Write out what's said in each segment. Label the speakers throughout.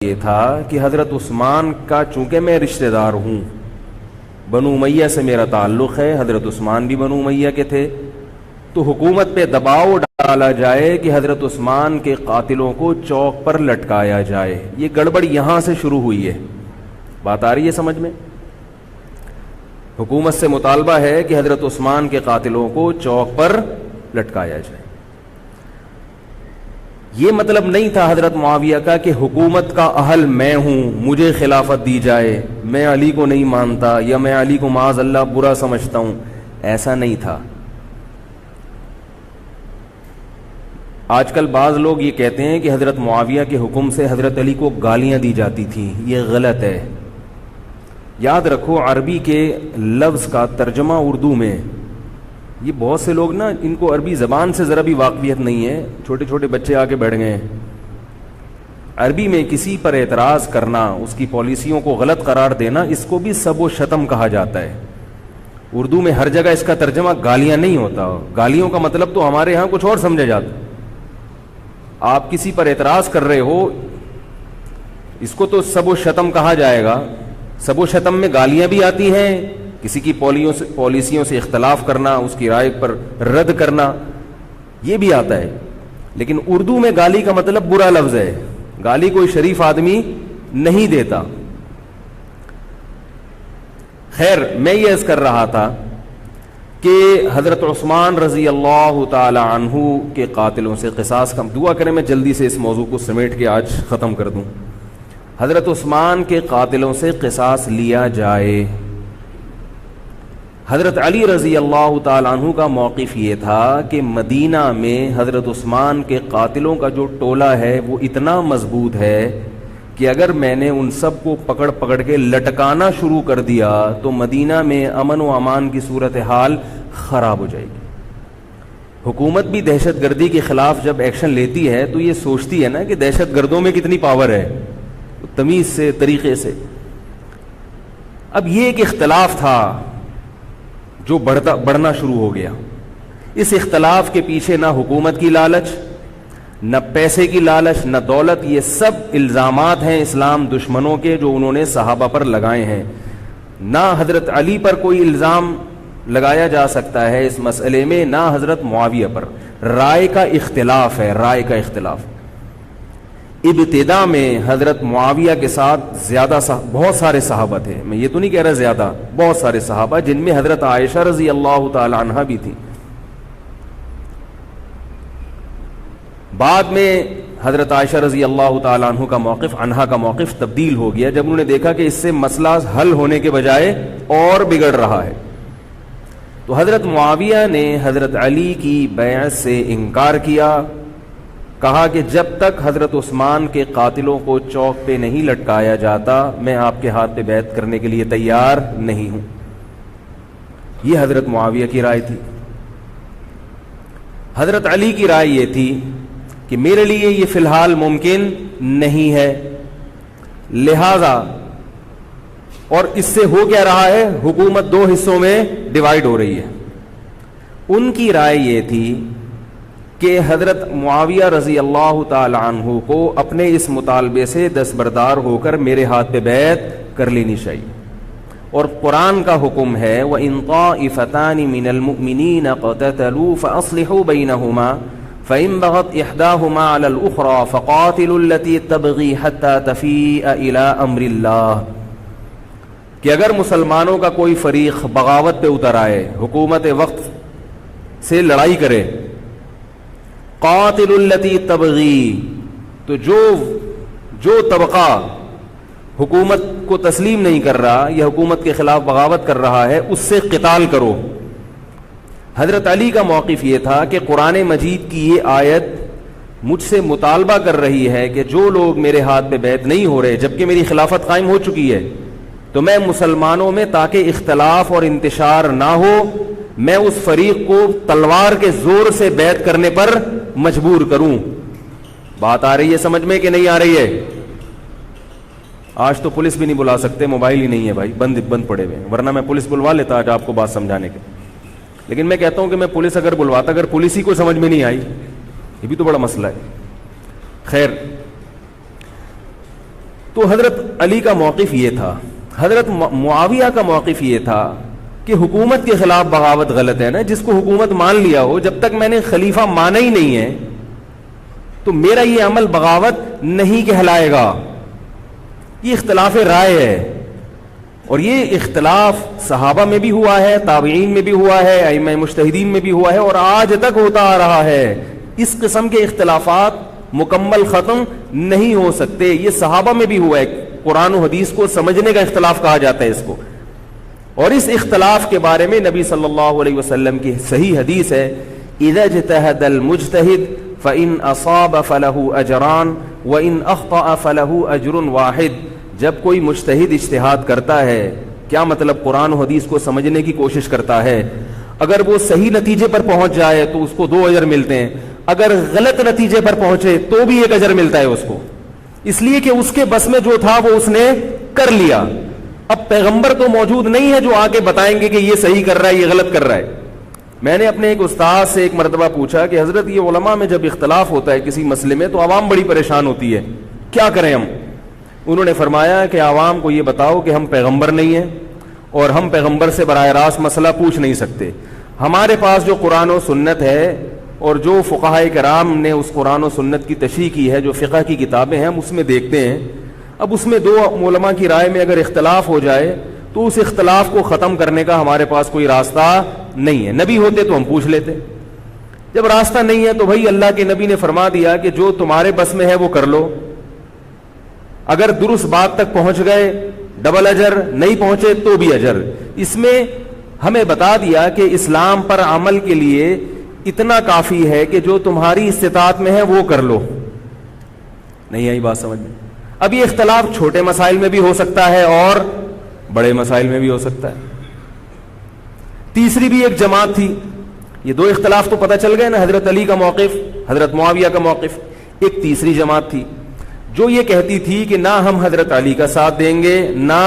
Speaker 1: یہ تھا کہ حضرت عثمان کا چونکہ میں رشتہ دار ہوں، بنو امیہ سے میرا تعلق ہے، حضرت عثمان بھی بنو امیہ کے تھے، تو حکومت پہ دباؤ ڈالا جائے کہ حضرت عثمان کے قاتلوں کو چوک پر لٹکایا جائے۔ یہ گڑبڑ یہاں سے شروع ہوئی ہے۔ بات آ رہی ہے سمجھ میں؟ حکومت سے مطالبہ ہے کہ حضرت عثمان کے قاتلوں کو چوک پر لٹکایا جائے۔ یہ مطلب نہیں تھا حضرت معاویہ کا کہ حکومت کا اہل میں ہوں، مجھے خلافت دی جائے، میں علی کو نہیں مانتا یا میں علی کو معاذ اللہ برا سمجھتا ہوں، ایسا نہیں تھا۔ آج کل بعض لوگ یہ کہتے ہیں کہ حضرت معاویہ کے حکم سے حضرت علی کو گالیاں دی جاتی تھیں، یہ غلط ہے۔ یاد رکھو عربی کے لفظ کا ترجمہ اردو میں، یہ بہت سے لوگ نا ان کو عربی زبان سے ذرا بھی واقفیت نہیں ہے، چھوٹے چھوٹے بچے آ کے بیٹھ گئے ہیں۔ عربی میں کسی پر اعتراض کرنا، اس کی پالیسیوں کو غلط قرار دینا، اس کو بھی سب و شتم کہا جاتا ہے۔ اردو میں ہر جگہ اس کا ترجمہ گالیاں نہیں ہوتا، گالیوں کا مطلب تو ہمارے ہاں کچھ اور سمجھا جاتا۔ آپ کسی پر اعتراض کر رہے ہو، اس کو تو سب و شتم کہا جائے گا۔ سب و شتم میں گالیاں بھی آتی ہیں، کسی کی پالیسیوں سے اختلاف کرنا، اس کی رائے پر رد کرنا، یہ بھی آتا ہے۔ لیکن اردو میں گالی کا مطلب برا لفظ ہے، گالی کوئی شریف آدمی نہیں دیتا۔ خیر، میں یہ عرض کر رہا تھا کہ حضرت عثمان رضی اللہ تعالی عنہ کے قاتلوں سے قصاص کا دعا کریں، میں جلدی سے اس موضوع کو سمیٹ کے آج ختم کر دوں۔ حضرت عثمان کے قاتلوں سے قصاص لیا جائے۔ حضرت علی رضی اللہ تعالیٰ عنہ کا موقف یہ تھا کہ مدینہ میں حضرت عثمان کے قاتلوں کا جو ٹولہ ہے وہ اتنا مضبوط ہے کہ اگر میں نے ان سب کو پکڑ پکڑ کے لٹکانا شروع کر دیا تو مدینہ میں امن و امان کی صورتحال خراب ہو جائے گی۔ حکومت بھی دہشت گردی کے خلاف جب ایکشن لیتی ہے تو یہ سوچتی ہے نا کہ دہشت گردوں میں کتنی پاور ہے، تمیز سے، طریقے سے۔ اب یہ ایک اختلاف تھا جو بڑھنا شروع ہو گیا۔ اس اختلاف کے پیچھے نہ حکومت کی لالچ، نہ پیسے کی لالچ، نہ دولت، یہ سب الزامات ہیں اسلام دشمنوں کے جو انہوں نے صحابہ پر لگائے ہیں۔ نہ حضرت علی پر کوئی الزام لگایا جا سکتا ہے اس مسئلے میں، نہ حضرت معاویہ پر۔ رائے کا اختلاف ہے، رائے کا اختلاف۔ ابتدا میں حضرت معاویہ کے ساتھ بہت سارے صحابہ تھے، میں یہ تو نہیں کہہ رہا زیادہ، بہت سارے صحابہ، جن میں حضرت عائشہ رضی اللہ تعالی عنہا بھی تھی۔ بعد میں حضرت عائشہ رضی اللہ تعالی عنہا کا موقف تبدیل ہو گیا جب انہوں نے دیکھا کہ اس سے مسئلہ حل ہونے کے بجائے اور بگڑ رہا ہے۔ تو حضرت معاویہ نے حضرت علی کی بیعت سے انکار کیا، کہا کہ جب تک حضرت عثمان کے قاتلوں کو چوک پہ نہیں لٹکایا جاتا میں آپ کے ہاتھ پہ بیعت کرنے کے لیے تیار نہیں ہوں۔ یہ حضرت معاویہ کی رائے تھی۔ حضرت علی کی رائے یہ تھی کہ میرے لیے یہ فی الحال ممکن نہیں ہے، لہذا، اور اس سے ہو کیا رہا ہے، حکومت دو حصوں میں ڈیوائیڈ ہو رہی ہے۔ ان کی رائے یہ تھی کہ حضرت معاویہ رضی اللہ تعالی عنہ کو اپنے اس مطالبے سے دستبردار ہو کر میرے ہاتھ پہ بیعت کر لینی چاہیے۔ اور قرآن کا حکم ہے وَإِن طَائِفَتَانِ مِنَ الْمُؤْمِنِينَ اقْتَتَلُوا فَأَصْلِحُوا بَيْنَهُمَا فَإِن بَغَتْ إِحْدَاهُمَا عَلَى الْأُخْرَى فَقَاتِلُوا الَّتِي تَبْغِي حَتَّى تَفِيءَ إِلَى أَمْرِ اللَّهِ، کہ اگر مسلمانوں کا کوئی فریق بغاوت پہ اتر آئے، حکومت وقت سے لڑائی کرے، قاتل التی تبغی، تو جو طبقہ حکومت کو تسلیم نہیں کر رہا یا حکومت کے خلاف بغاوت کر رہا ہے اس سے قتال کرو۔ حضرت علی کا موقف یہ تھا کہ قرآن مجید کی یہ آیت مجھ سے مطالبہ کر رہی ہے کہ جو لوگ میرے ہاتھ پہ بیعت نہیں ہو رہے جبکہ میری خلافت قائم ہو چکی ہے، تو میں مسلمانوں میں تاکہ اختلاف اور انتشار نہ ہو، میں اس فریق کو تلوار کے زور سے بیعت کرنے پر مجبور کروں۔ بات آ رہی ہے سمجھ میں کہ نہیں آ رہی ہے؟ آج تو پولیس بھی نہیں بلا سکتے، موبائل ہی نہیں ہے بھائی، بند پڑے ہوئے، ورنہ میں پولیس بلوا لیتا آج آپ کو بات سمجھانے کے۔ لیکن میں کہتا ہوں کہ میں پولیس اگر بلواتا، اگر پولیس ہی کو سمجھ میں نہیں آئی، یہ بھی تو بڑا مسئلہ ہے۔ خیر، تو حضرت علی کا موقف یہ تھا، حضرت معاویہ کا موقف یہ تھا کہ حکومت کے خلاف بغاوت غلط ہے نا، جس کو حکومت مان لیا ہو، جب تک میں نے خلیفہ مانا ہی نہیں ہے تو میرا یہ عمل بغاوت نہیں کہلائے گا. یہ اختلاف رائے ہے، اور یہ اختلاف صحابہ میں بھی ہوا ہے، تابعین میں بھی ہوا ہے، ائمہ مجتہدین میں بھی ہوا ہے، اور آج تک ہوتا آ رہا ہے. اس قسم کے اختلافات مکمل ختم نہیں ہو سکتے. یہ صحابہ میں بھی ہوا ہے. قرآن و حدیث کو سمجھنے کا اختلاف کہا جاتا ہے اس کو. اور اس اختلاف کے بارے میں نبی صلی اللہ علیہ وسلم کی صحیح حدیث ہے، اذا اجتہد المجتہد فإن اصاب فلہ اجران وإن اخطأ فلہ اجر واحد. جب کوئی مجتہد اجتہاد کرتا ہے، کیا مطلب قرآن و حدیث کو سمجھنے کی کوشش کرتا ہے، اگر وہ صحیح نتیجے پر پہنچ جائے تو اس کو 2 اجر ملتے ہیں، اگر غلط نتیجے پر پہنچے تو بھی 1 اجر ملتا ہے اس کو، اس لیے کہ اس کے بس میں جو تھا وہ اس نے کر لیا. اب پیغمبر تو موجود نہیں ہے جو آ کے بتائیں گے کہ یہ صحیح کر رہا ہے، یہ غلط کر رہا ہے. میں نے اپنے ایک استاد سے ایک مرتبہ پوچھا کہ حضرت یہ علماء میں جب اختلاف ہوتا ہے کسی مسئلے میں تو عوام بڑی پریشان ہوتی ہے، کیا کریں ہم؟ انہوں نے فرمایا کہ عوام کو یہ بتاؤ کہ ہم پیغمبر نہیں ہیں اور ہم پیغمبر سے براہ راست مسئلہ پوچھ نہیں سکتے. ہمارے پاس جو قرآن و سنت ہے اور جو فقہائے کرام نے اس قرآن و سنت کی تشریح کی ہے، جو فقہ کی کتابیں ہیں، ہم اس میں دیکھتے ہیں. اب اس میں 2 علماء کی رائے میں اگر اختلاف ہو جائے تو اس اختلاف کو ختم کرنے کا ہمارے پاس کوئی راستہ نہیں ہے. نبی ہوتے تو ہم پوچھ لیتے. جب راستہ نہیں ہے تو بھائی اللہ کے نبی نے فرما دیا کہ جو تمہارے بس میں ہے وہ کر لو. اگر درست بات تک پہنچ گئے ڈبل اجر، نہیں پہنچے تو بھی اجر. اس میں ہمیں بتا دیا کہ اسلام پر عمل کے لیے اتنا کافی ہے کہ جو تمہاری استطاعت میں ہے وہ کر لو. نہیں آئی بات سمجھ میں؟ اب یہ اختلاف چھوٹے مسائل میں بھی ہو سکتا ہے اور بڑے مسائل میں بھی ہو سکتا ہے. تیسری بھی ایک جماعت تھی. یہ 2 اختلاف تو پتہ چل گئے نا، حضرت علی کا موقف، حضرت معاویہ کا موقف. ایک تیسری جماعت تھی جو یہ کہتی تھی کہ نہ ہم حضرت علی کا ساتھ دیں گے نہ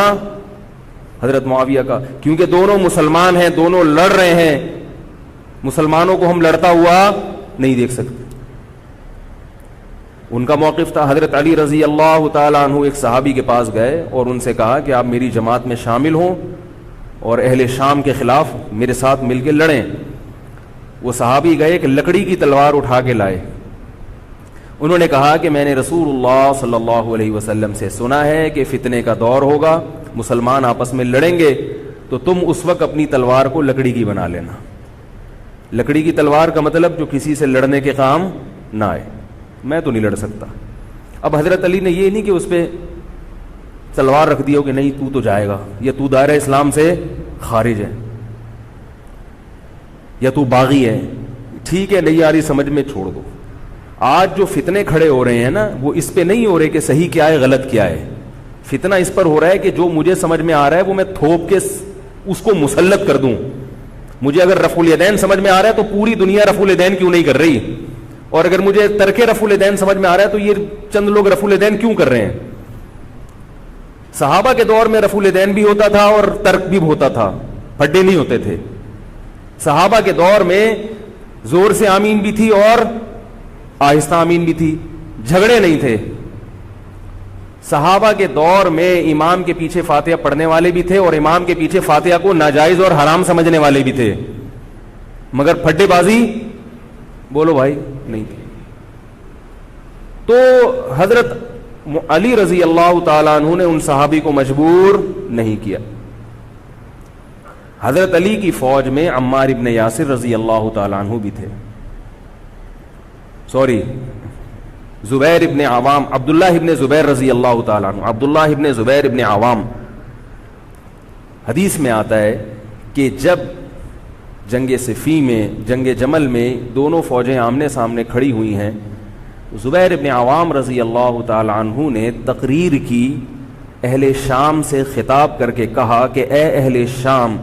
Speaker 1: حضرت معاویہ کا، کیونکہ دونوں مسلمان ہیں، دونوں لڑ رہے ہیں، مسلمانوں کو ہم لڑتا ہوا نہیں دیکھ سکتے. ان کا موقف تھا حضرت علی رضی اللہ تعالیٰ عنہ ایک صحابی کے پاس گئے اور ان سے کہا کہ آپ میری جماعت میں شامل ہوں اور اہل شام کے خلاف میرے ساتھ مل کے لڑیں. وہ صحابی گئے کہ لکڑی کی تلوار اٹھا کے لائے. انہوں نے کہا کہ میں نے رسول اللہ صلی اللہ علیہ وسلم سے سنا ہے کہ فتنے کا دور ہوگا، مسلمان آپس میں لڑیں گے، تو تم اس وقت اپنی تلوار کو لکڑی کی بنا لینا. لکڑی کی تلوار کا مطلب جو کسی سے لڑنے کے کام نہ آئے. میں تو نہیں لڑ سکتا. اب حضرت علی نے یہ نہیں کہ اس پہ تلوار رکھ دیا کہ نہیں تو تو جائے گا، یا تو دائرہ اسلام سے خارج ہے، یا تو باغی ہے، ٹھیک ہے نہیں آ رہی سمجھ میں چھوڑ دو. آج جو فتنے کھڑے ہو رہے ہیں نا، وہ اس پہ نہیں ہو رہے کہ صحیح کیا ہے غلط کیا ہے. فتنہ اس پر ہو رہا ہے کہ جو مجھے سمجھ میں آ رہا ہے وہ میں تھوپ کے اس کو مسلط کر دوں. مجھے اگر رفع الیدین سمجھ میں آ رہا ہے تو پوری دنیا رفع الیدین کیوں نہیں کر رہی، اور اگر مجھے ترک رفع الیدین سمجھ میں آ رہا ہے تو یہ چند لوگ رفع الیدین کیوں کر رہے ہیں. صحابہ کے دور میں رفع الیدین بھی ہوتا تھا اور ترک بھی ہوتا تھا، پھڈے نہیں ہوتے تھے. صحابہ کے دور میں زور سے آمین بھی تھی اور آہستہ آمین بھی تھی، جھگڑے نہیں تھے. صحابہ کے دور میں امام کے پیچھے فاتحہ پڑھنے والے بھی تھے اور امام کے پیچھے فاتحہ کو ناجائز اور حرام سمجھنے والے بھی تھے، مگر پھڈے بازی بولو بھائی نہیں تھی. تو حضرت علی رضی اللہ تعالیٰ عنہ نے ان صحابی کو مجبور نہیں کیا. حضرت علی کی فوج میں عمار ابن یاسر رضی اللہ تعالیٰ عنہ بھی تھے، زبیر ابن عوام، عبداللہ ابن زبیر رضی اللہ تعالیٰ عنہ، عبداللہ ابن زبیر ابن عوام. حدیث میں آتا ہے کہ جب جنگ صفین میں، جنگ جمل میں دونوں فوجیں آمنے سامنے کھڑی ہوئی ہیں، زبیر ابن عوام رضی اللہ تعالیٰ عنہ نے تقریر کی، اہل شام سے خطاب کر کے کہا کہ اے اہل شام،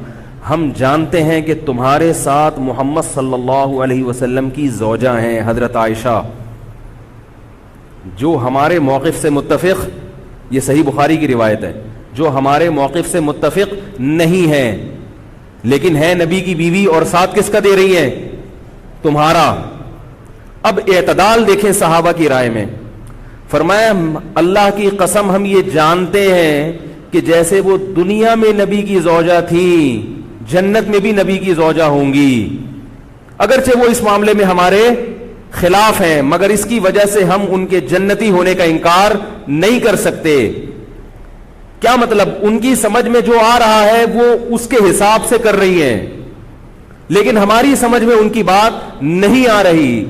Speaker 1: ہم جانتے ہیں کہ تمہارے ساتھ محمد صلی اللہ علیہ وسلم کی زوجہ ہیں حضرت عائشہ، جو ہمارے موقف سے متفق، یہ صحیح بخاری کی روایت ہے، جو ہمارے موقف سے متفق نہیں ہے، لیکن ہے نبی کی بیوی، اور ساتھ کس کا دے رہی ہیں؟ تمہارا. اب اعتدال دیکھیں صحابہ کی رائے میں. فرمایا اللہ کی قسم ہم یہ جانتے ہیں کہ جیسے وہ دنیا میں نبی کی زوجہ تھی جنت میں بھی نبی کی زوجہ ہوں گی، اگرچہ وہ اس معاملے میں ہمارے خلاف ہیں مگر اس کی وجہ سے ہم ان کے جنتی ہونے کا انکار نہیں کر سکتے۔ کیا مطلب؟ ان کی سمجھ میں جو آ رہا ہے وہ اس کے حساب سے کر رہی ہیں، لیکن ہماری سمجھ میں ان کی بات نہیں آ رہی۔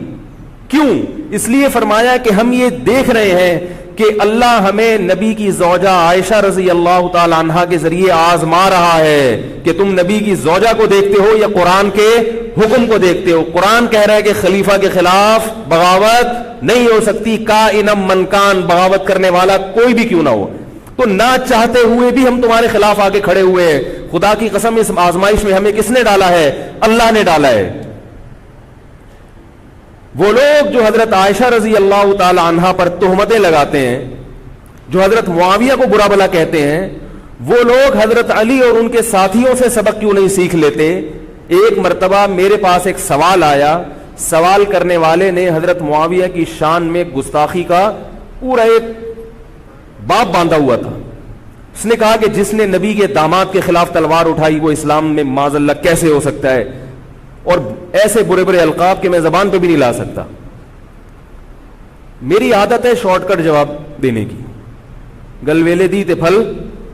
Speaker 1: کیوں؟ اس لیے فرمایا کہ ہم یہ دیکھ رہے ہیں کہ اللہ ہمیں نبی کی زوجہ عائشہ رضی اللہ تعالی عنہا کے ذریعے آزما رہا ہے کہ تم نبی کی زوجہ کو دیکھتے ہو یا قرآن کے حکم کو دیکھتے ہو۔ قرآن کہہ رہا ہے کہ خلیفہ کے خلاف بغاوت نہیں ہو سکتی، کائنم من کان، بغاوت کرنے والا کوئی بھی کیوں نہ ہو۔ تو نہ چاہتے ہوئے بھی ہم تمہارے خلاف آگے کھڑے ہوئے ہیں۔ خدا کی قسم اس آزمائش میں ہمیں کس نے ڈالا ہے؟ اللہ نے ڈالا ہے۔ وہ لوگ جو حضرت عائشہ رضی اللہ تعالی عنہا پر تہمتیں لگاتے ہیں، جو حضرت معاویہ کو برا بھلا کہتے ہیں، وہ لوگ حضرت علی اور ان کے ساتھیوں سے سبق کیوں نہیں سیکھ لیتے؟ ایک مرتبہ میرے پاس ایک سوال آیا، سوال کرنے والے نے حضرت معاویہ کی شان میں گستاخی کا پورا ایک باب باندھا ہوا تھا۔ اس نے کہا کہ جس نے نبی کے داماد کے خلاف تلوار اٹھائی وہ اسلام میں معاذ اللہ کیسے ہو سکتا ہے، اور ایسے برے برے القاب کہ میں زبان پہ بھی نہیں لا سکتا۔ میری عادت ہے شارٹ کٹ جواب دینے کی، گل ویلے دی تے پھل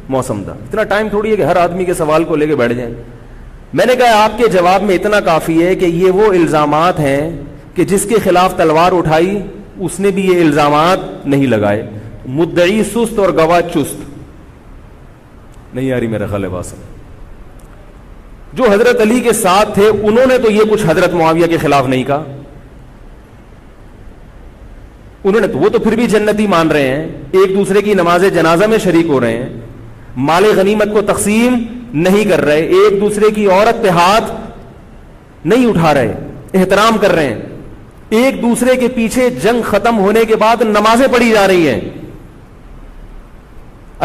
Speaker 1: موسم دا، اتنا ٹائم تھوڑی ہے کہ ہر آدمی کے سوال کو لے کے بیٹھ جائیں۔ میں نے کہا آپ کے جواب میں اتنا کافی ہے کہ یہ وہ الزامات ہیں کہ جس کے خلاف تلوار اٹھائی اس نے بھی یہ الزامات نہیں لگائے، مدعی سست اور گواہ چست۔ نہیں آ رہی میرا خیال ہے بات؟ جو حضرت علی کے ساتھ تھے انہوں نے تو یہ کچھ حضرت معاویہ کے خلاف نہیں کہا، انہوں نے تو وہ تو پھر بھی جنتی مان رہے ہیں، ایک دوسرے کی نماز جنازہ میں شریک ہو رہے ہیں، مال غنیمت کو تقسیم نہیں کر رہے، ایک دوسرے کی عورت پہ ہاتھ نہیں اٹھا رہے، احترام کر رہے ہیں، ایک دوسرے کے پیچھے جنگ ختم ہونے کے بعد نمازیں پڑھی جا رہی ہیں۔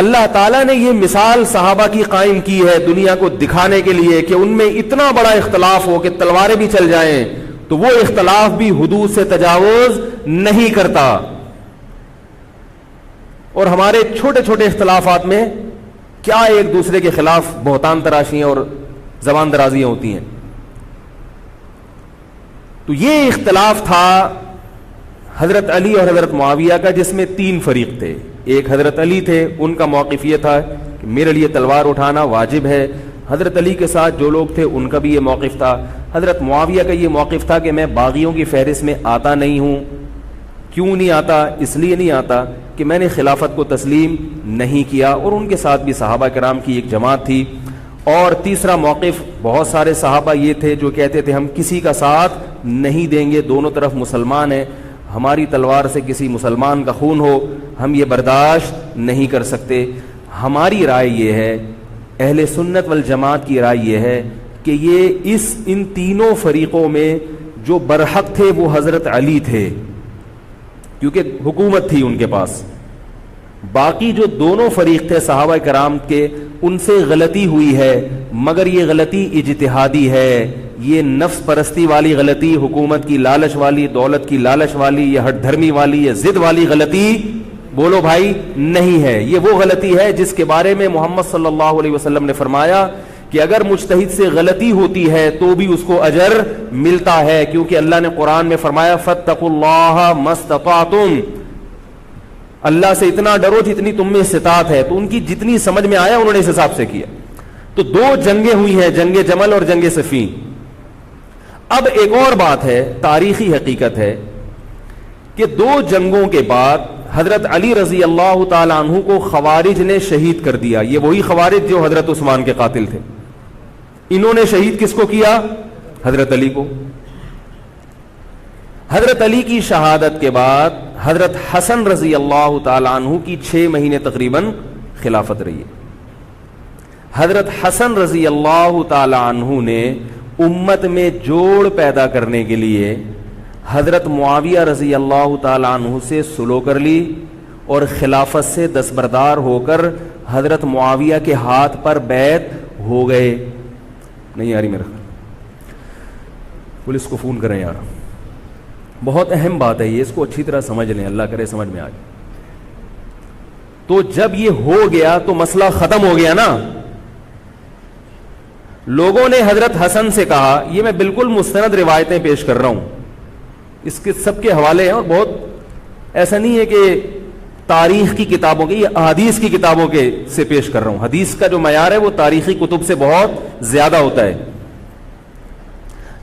Speaker 1: اللہ تعالیٰ نے یہ مثال صحابہ کی قائم کی ہے دنیا کو دکھانے کے لیے کہ ان میں اتنا بڑا اختلاف ہو کہ تلواریں بھی چل جائیں تو وہ اختلاف بھی حدود سے تجاوز نہیں کرتا، اور ہمارے چھوٹے چھوٹے اختلافات میں کیا ایک دوسرے کے خلاف بہتان تراشیاں اور زبان درازیاں ہوتی ہیں۔ تو یہ اختلاف تھا حضرت علی اور حضرت معاویہ کا، جس میں تین فریق تھے۔ ایک حضرت علی تھے، ان کا موقف یہ تھا کہ میرے لیے تلوار اٹھانا واجب ہے۔ حضرت علی کے ساتھ جو لوگ تھے ان کا بھی یہ موقف تھا۔ حضرت معاویہ کا یہ موقف تھا کہ میں باغیوں کی فہرست میں آتا نہیں ہوں۔ کیوں نہیں آتا؟ اس لیے نہیں آتا کہ میں نے خلافت کو تسلیم نہیں کیا، اور ان کے ساتھ بھی صحابہ کرام کی ایک جماعت تھی۔ اور تیسرا موقف، بہت سارے صحابہ یہ تھے جو کہتے تھے ہم کسی کا ساتھ نہیں دیں گے، دونوں طرف مسلمان ہیں، ہماری تلوار سے کسی مسلمان کا خون ہو ہم یہ برداشت نہیں کر سکتے۔ ہماری رائے یہ ہے، اہل سنت والجماعت کی رائے یہ ہے کہ یہ ان تینوں فریقوں میں جو برحق تھے وہ حضرت علی تھے، کیونکہ حکومت تھی ان کے پاس۔ باقی جو دونوں فریق تھے صحابہ کرام کے، ان سے غلطی ہوئی ہے، مگر یہ غلطی اجتہادی ہے، یہ نفس پرستی والی غلطی، حکومت کی لالچ والی، دولت کی لالچ والی، یہ ہٹ دھرمی والی، یہ ضد والی غلطی بولو بھائی نہیں ہے۔ یہ وہ غلطی ہے جس کے بارے میں محمد صلی اللہ علیہ وسلم نے فرمایا کہ اگر مجتہد سے غلطی ہوتی ہے تو بھی اس کو اجر ملتا ہے، کیونکہ اللہ نے قرآن میں فرمایا فاتقوا اللہ ما استطعتم، اللہ سے اتنا ڈرو جتنی تم میں استطاعت ہے۔ تو ان کی جتنی سمجھ میں آیا انہوں نے اس حساب سے کیا۔ تو دو جنگیں ہوئی ہیں، جنگ جمل اور جنگ صفین۔ اب ایک اور بات ہے، تاریخی حقیقت ہے کہ دو جنگوں کے بعد حضرت علی رضی اللہ تعالی عنہ کو خوارج نے شہید کر دیا۔ یہ وہی خوارج جو حضرت عثمان کے قاتل تھے، انہوں نے شہید کس کو کیا؟ حضرت علی کو۔ حضرت علی کی شہادت کے بعد حضرت حسن رضی اللہ تعالی عنہ کی 6 مہینے تقریباً خلافت رہی ہے۔ حضرت حسن رضی اللہ تعالی عنہ نے امت میں جوڑ پیدا کرنے کے لیے حضرت معاویہ رضی اللہ تعالی عنہ سے سلو کر لی، اور خلافت سے دستبردار ہو کر حضرت معاویہ کے ہاتھ پر بیعت ہو گئے۔ نہیں آ رہی میرا خیال؟ پولیس کو فون کریں یار، بہت اہم بات ہے یہ، اس کو اچھی طرح سمجھ لیں، اللہ کرے سمجھ میں آ جائے۔ تو جب یہ ہو گیا تو مسئلہ ختم ہو گیا نا. لوگوں نے حضرت حسن سے کہا, یہ میں بالکل مستند روایتیں پیش کر رہا ہوں, اس کے سب کے حوالے ہیں, اور بہت ایسا نہیں ہے کہ تاریخ کی کتابوں کے, یہ احادیث کی کتابوں کے سے پیش کر رہا ہوں. حدیث کا جو معیار ہے وہ تاریخی کتب سے بہت زیادہ ہوتا ہے.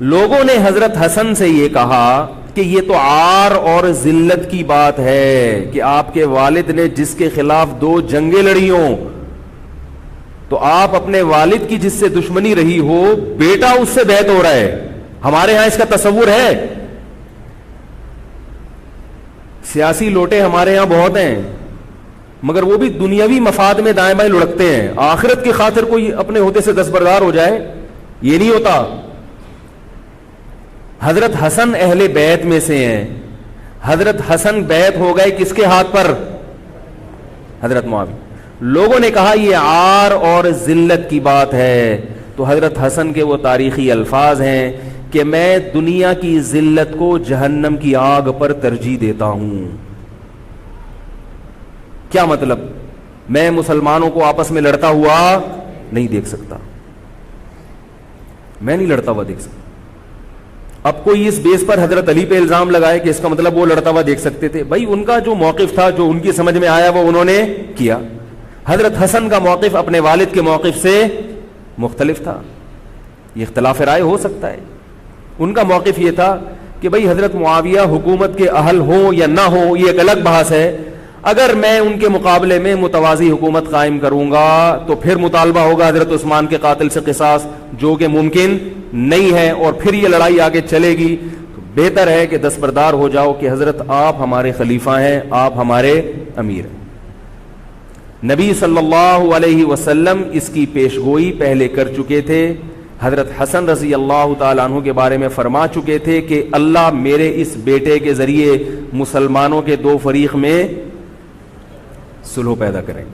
Speaker 1: لوگوں نے حضرت حسن سے یہ کہا کہ یہ تو عار اور ذلت کی بات ہے کہ آپ کے والد نے جس کے خلاف 2 جنگیں لڑی ہوں, تو آپ اپنے والد کی جس سے دشمنی رہی ہو, بیٹا اس سے بیعت ہو رہا ہے. ہمارے ہاں اس کا تصور ہے. سیاسی لوٹے ہمارے ہاں بہت ہیں, مگر وہ بھی دنیاوی مفاد میں دائیں بائیں لڑکتے ہیں. آخرت کی خاطر کوئی اپنے ہوتے سے دستبردار ہو جائے, یہ نہیں ہوتا. حضرت حسن اہل بیت میں سے ہیں. حضرت حسن بیعت ہو گئے کس کے ہاتھ پر؟ حضرت معاویہ. لوگوں نے کہا یہ عار اور ذلت کی بات ہے, تو حضرت حسن کے وہ تاریخی الفاظ ہیں کہ میں دنیا کی ذلت کو جہنم کی آگ پر ترجیح دیتا ہوں. کیا مطلب؟ میں مسلمانوں کو آپس میں لڑتا ہوا نہیں دیکھ سکتا, میں نہیں لڑتا ہوا دیکھ سکتا. اب کوئی اس بیس پر حضرت علی پہ الزام لگائے کہ اس کا مطلب وہ لڑتا ہوا دیکھ سکتے تھے. بھائی ان کا جو موقف تھا, جو ان کی سمجھ میں آیا وہ انہوں نے کیا. حضرت حسن کا موقف اپنے والد کے موقف سے مختلف تھا, یہ اختلاف رائے ہو سکتا ہے. ان کا موقف یہ تھا کہ بھئی حضرت معاویہ حکومت کے اہل ہوں یا نہ ہوں یہ ایک الگ بحث ہے, اگر میں ان کے مقابلے میں متوازی حکومت قائم کروں گا تو پھر مطالبہ ہوگا حضرت عثمان کے قاتل سے قصاص, جو کہ ممکن نہیں ہے, اور پھر یہ لڑائی آگے چلے گی. تو بہتر ہے کہ دستبردار ہو جاؤ کہ حضرت آپ ہمارے خلیفہ ہیں, آپ ہمارے امیر ہیں. نبی صلی اللہ علیہ وسلم اس کی پیشگوئی پہلے کر چکے تھے. حضرت حسن رضی اللہ تعالیٰ عنہ کے بارے میں فرما چکے تھے کہ اللہ میرے اس بیٹے کے ذریعے مسلمانوں کے 2 فریق میں صلح پیدا کریں.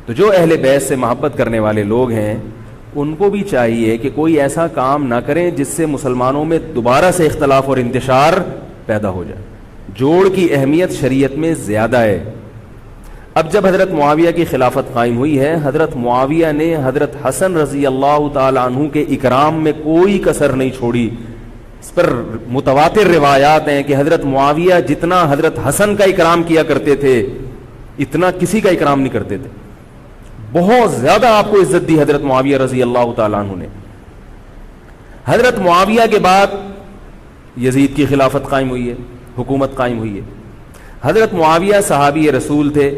Speaker 1: تو جو اہل بیت سے محبت کرنے والے لوگ ہیں ان کو بھی چاہیے کہ کوئی ایسا کام نہ کریں جس سے مسلمانوں میں دوبارہ سے اختلاف اور انتشار پیدا ہو جائے. جوڑ کی اہمیت شریعت میں زیادہ ہے. اب جب حضرت معاویہ کی خلافت قائم ہوئی ہے, حضرت معاویہ نے حضرت حسن رضی اللہ تعالی عنہ کے اکرام میں کوئی کسر نہیں چھوڑی. اس پر متواتر روایات ہیں کہ حضرت معاویہ جتنا حضرت حسن کا اکرام کیا کرتے تھے اتنا کسی کا اکرام نہیں کرتے تھے. بہت زیادہ آپ کو عزت دی حضرت معاویہ رضی اللہ تعالی عنہ نے. حضرت معاویہ کے بعد یزید کی خلافت قائم ہوئی ہے, حکومت قائم ہوئی ہے. حضرت معاویہ صحابی رسول تھے.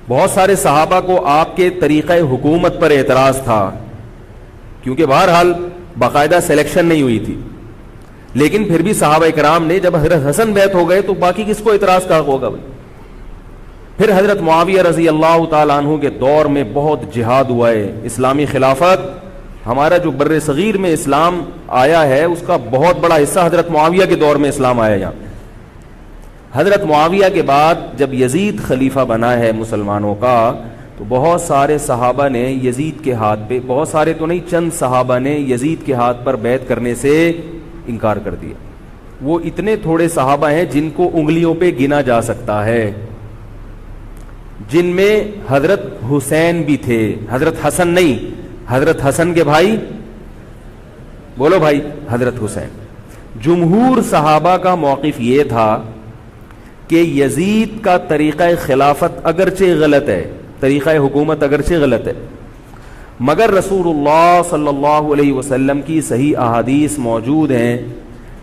Speaker 1: بہت سارے صحابہ کو آپ کے طریقہ حکومت پر اعتراض تھا, کیونکہ بہرحال باقاعدہ سلیکشن نہیں ہوئی تھی. لیکن پھر بھی صحابہ کرام نے جب حضرت حسن بیعت ہو گئے تو باقی کس کو اعتراض کا ہوگا بھائی. پھر حضرت معاویہ رضی اللہ تعالیٰ عنہ کے دور میں بہت جہاد ہوا ہے. اسلامی خلافت, ہمارا جو بر صغیر میں اسلام آیا ہے اس کا بہت بڑا حصہ حضرت معاویہ کے دور میں اسلام آیا. یہاں حضرت معاویہ کے بعد جب یزید خلیفہ بنا ہے مسلمانوں کا, تو بہت سارے صحابہ نے یزید کے ہاتھ پہ, بہت سارے تو نہیں, چند صحابہ نے یزید کے ہاتھ پر بیعت کرنے سے انکار کر دیا. وہ اتنے تھوڑے صحابہ ہیں جن کو انگلیوں پہ گنا جا سکتا ہے, جن میں حضرت حسین بھی تھے, حضرت حسن نہیں, حضرت حسن کے بھائی, بولو بھائی, حضرت حسین. جمہور صحابہ کا موقف یہ تھا کہ یزید کا طریقہ خلافت اگرچہ غلط ہے, طریقہ حکومت اگرچہ غلط ہے, مگر رسول اللہ صلی اللہ علیہ وسلم کی صحیح احادیث موجود ہیں.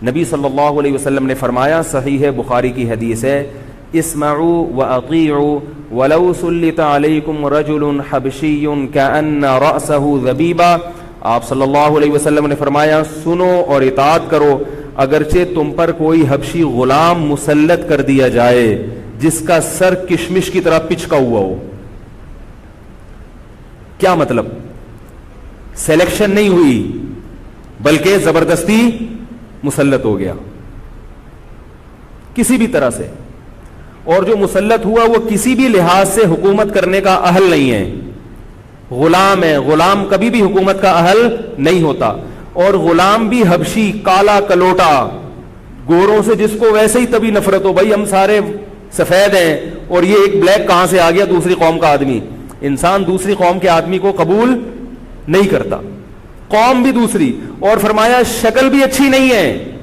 Speaker 1: نبی صلی اللہ علیہ وسلم نے فرمایا, صحیح بخاری کی حدیث ہے, اسمعوا واطیعوا ولو سلط علیکم رجل حبشی کأن رأسہ ذبیبہ. آپ صلی اللہ علیہ وسلم نے فرمایا, سنو اور اطاعت کرو اگرچہ تم پر کوئی حبشی غلام مسلط کر دیا جائے جس کا سر کشمش کی طرح پچکا ہوا ہو. کیا مطلب؟ سلیکشن نہیں ہوئی بلکہ زبردستی مسلط ہو گیا کسی بھی طرح سے, اور جو مسلط ہوا وہ کسی بھی لحاظ سے حکومت کرنے کا اہل نہیں ہے, غلام ہے. غلام کبھی بھی حکومت کا اہل نہیں ہوتا, اور غلام بھی حبشی, کالا کلوٹا, گوروں سے جس کو ویسے ہی تبھی نفرت ہو, بھائی ہم سارے سفید ہیں, اور یہ ایک بلیک کہاں سے آ گیا دوسری قوم کا آدمی. انسان دوسری قوم کے آدمی کو قبول نہیں کرتا, قوم بھی دوسری, اور فرمایا شکل بھی اچھی نہیں ہے.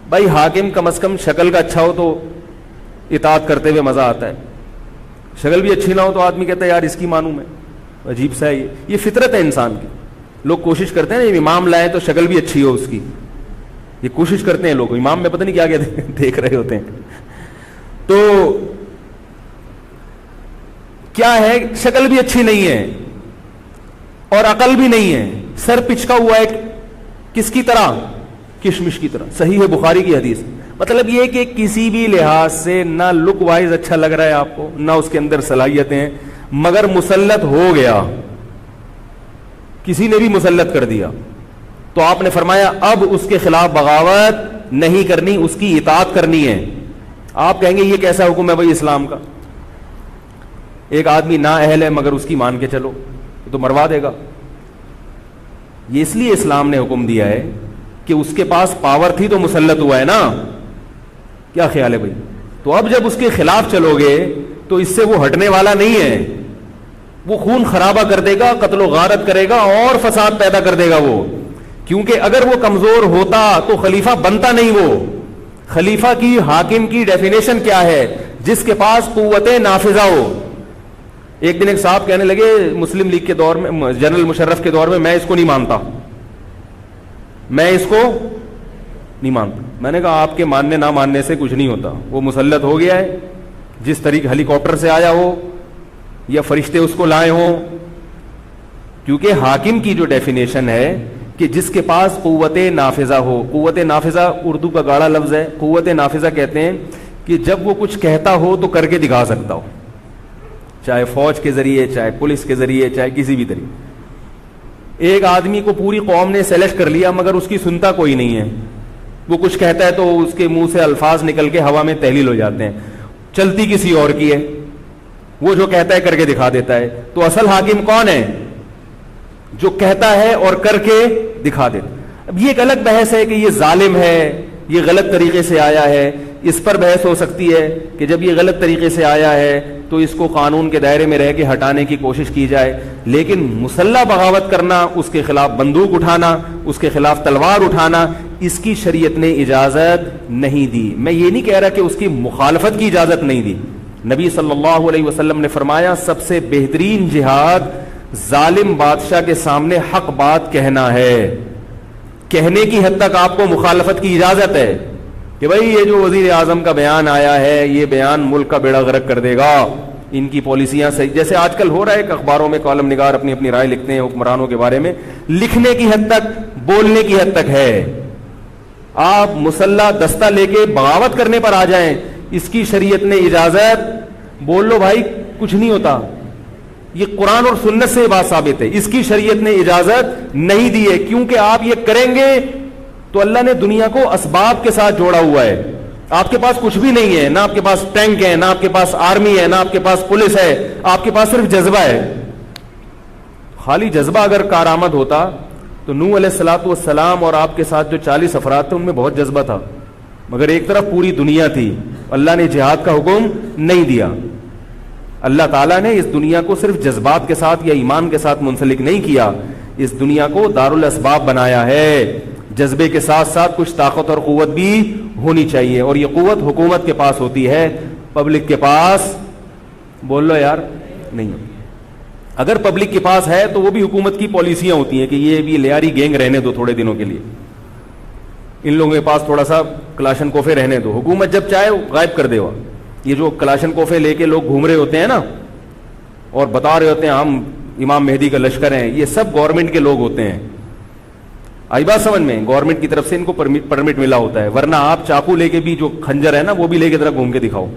Speaker 1: بھائی حاکم کم از کم شکل کا اچھا ہو تو اطاعت کرتے ہوئے مزہ آتا ہے, شکل بھی اچھی نہ ہو تو آدمی کہتا ہے یار اس کی مانوں میں, عجیب سا ہے یہ فطرت ہے انسان کی. لوگ کوشش کرتے ہیں امام لائے تو شکل بھی اچھی ہو اس کی, یہ کوشش کرتے ہیں لوگ, امام میں پتہ نہیں کیا کیا دیکھ رہے ہوتے ہیں. تو کیا ہے, شکل بھی اچھی نہیں ہے اور عقل بھی نہیں ہے, سر پچکا ہوا ہے کس کی طرح, کشمش کی طرح. صحیح ہے بخاری کی حدیث. مطلب یہ کہ کسی بھی لحاظ سے نہ لک وائز اچھا لگ رہا ہے آپ کو, نہ اس کے اندر صلاحیتیں ہیں, مگر مسلط ہو گیا, کسی نے بھی مسلط کر دیا, تو آپ نے فرمایا اب اس کے خلاف بغاوت نہیں کرنی, اس کی اطاعت کرنی ہے. آپ کہیں گے یہ کیسا حکم ہے بھائی اسلام کا, ایک آدمی نا اہل ہے مگر اس کی مان کے چلو تو مروا دے گا. یہ اس لیے اسلام نے حکم دیا ہے کہ اس کے پاس پاور تھی تو مسلط ہوا ہے نا. کیا خیال ہے بھائی؟ تو اب جب اس کے خلاف چلو گے تو اس سے وہ ہٹنے والا نہیں ہے, وہ خون خرابہ کر دے گا, قتل و غارت کرے گا اور فساد پیدا کر دے گا وہ. کیونکہ اگر وہ کمزور ہوتا تو خلیفہ بنتا نہیں. وہ خلیفہ کی, حاکم کی ڈیفینیشن کیا ہے؟ جس کے پاس قوت نافذہ ہو. ایک دن ایک صاحب کہنے لگے مسلم لیگ کے دور میں, جنرل مشرف کے دور میں اس کو نہیں مانتا, میں اس کو نہیں مانتا. میں نے کہا آپ کے ماننے نہ ماننے سے کچھ نہیں ہوتا, وہ مسلط ہو گیا ہے, جس طریقے ہیلی کاپٹر سے آیا ہو یا فرشتے اس کو لائے ہوں. کیونکہ حاکم کی جو ڈیفینیشن ہے کہ جس کے پاس قوت نافذہ ہو. قوت نافذہ اردو کا گاڑا لفظ ہے. قوت نافذہ کہتے ہیں کہ جب وہ کچھ کہتا ہو تو کر کے دکھا سکتا ہو, چاہے فوج کے ذریعے, چاہے پولیس کے ذریعے, چاہے کسی بھی طریقے. ایک آدمی کو پوری قوم نے سلیکٹ کر لیا مگر اس کی سنتا کوئی نہیں ہے, وہ کچھ کہتا ہے تو اس کے منہ سے الفاظ نکل کے ہوا میں تحلیل ہو جاتے ہیں, چلتی کسی اور کی ہے, وہ جو کہتا ہے کر کے دکھا دیتا ہے. تو اصل حاکم کون ہے؟ جو کہتا ہے اور کر کے دکھا دیتا. اب یہ ایک الگ بحث ہے کہ یہ ظالم ہے, یہ غلط طریقے سے آیا ہے, اس پر بحث ہو سکتی ہے کہ جب یہ غلط طریقے سے آیا ہے تو اس کو قانون کے دائرے میں رہ کے ہٹانے کی کوشش کی جائے. لیکن مسلح بغاوت کرنا, اس کے خلاف بندوق اٹھانا, اس کے خلاف تلوار اٹھانا, اس کی شریعت نے اجازت نہیں دی. میں یہ نہیں کہہ رہا کہ اس کی مخالفت کی اجازت نہیں دی. نبی صلی اللہ علیہ وسلم نے فرمایا سب سے بہترین جہاد ظالم بادشاہ کے سامنے حق بات کہنا ہے. کہنے کی حد تک آپ کو مخالفت کی اجازت ہے کہ بھائی یہ جو وزیر اعظم کا بیان آیا ہے یہ بیان ملک کا بیڑا غرق کر دے گا, ان کی پالیسیاں صحیح, جیسے آج کل ہو رہا ہے کہ اخباروں میں کالم نگار اپنی اپنی رائے لکھتے ہیں حکمرانوں کے بارے میں, لکھنے کی حد تک, بولنے کی حد تک ہے. آپ مسلح دستہ لے کے بغاوت کرنے پر آ جائیں, اس کی شریعت نے اجازت, بول لو بھائی کچھ نہیں ہوتا. یہ قرآن اور سنت سے بات ثابت ہے, اس کی شریعت نے اجازت نہیں دی ہے. کیونکہ آپ یہ کریں گے تو اللہ نے دنیا کو اسباب کے ساتھ جوڑا ہوا ہے. آپ کے پاس کچھ بھی نہیں ہے, نہ آپ کے پاس ٹینک ہے, نہ آپ کے پاس آرمی ہے, نہ آپ کے پاس پولیس ہے, آپ کے پاس صرف جذبہ ہے. خالی جذبہ اگر کارآمد ہوتا تو نوح علیہ الصلوۃ والسلام اور آپ کے ساتھ جو 40 افراد تھے ان میں بہت جذبہ تھا, مگر ایک طرف پوری دنیا تھی. اللہ نے جہاد کا حکم نہیں دیا. اللہ تعالیٰ نے اس دنیا کو صرف جذبات کے ساتھ یا ایمان کے ساتھ منسلک نہیں کیا, اس دنیا کو دارالاسباب بنایا ہے. جذبے کے ساتھ ساتھ کچھ طاقت اور قوت بھی ہونی چاہیے, اور یہ قوت حکومت کے پاس ہوتی ہے, پبلک کے پاس بول لو یار نہیں. اگر پبلک کے پاس ہے تو وہ بھی حکومت کی پالیسیاں ہوتی ہیں کہ یہ بھی لیاری گینگ رہنے دو تھوڑے دنوں کے لیے, ان لوگوں کے پاس تھوڑا سا کلاشن کوفے رہنے دو, حکومت جب چاہے غائب کر دے. وہ یہ جو کلاشن کوفے لے کے لوگ گھوم رہے ہوتے ہیں نا اور بتا رہے ہوتے ہیں ہم امام مہدی کا لشکر ہیں, یہ سب گورنمنٹ کے لوگ ہوتے ہیں. آئی بات سمجھ میں؟ گورنمنٹ کی طرف سے ان کو پرمٹ ملا ہوتا ہے, ورنہ آپ چاقو لے کے بھی, جو خنجر ہے نا وہ بھی لے کے ذرا گھوم کے دکھاؤ.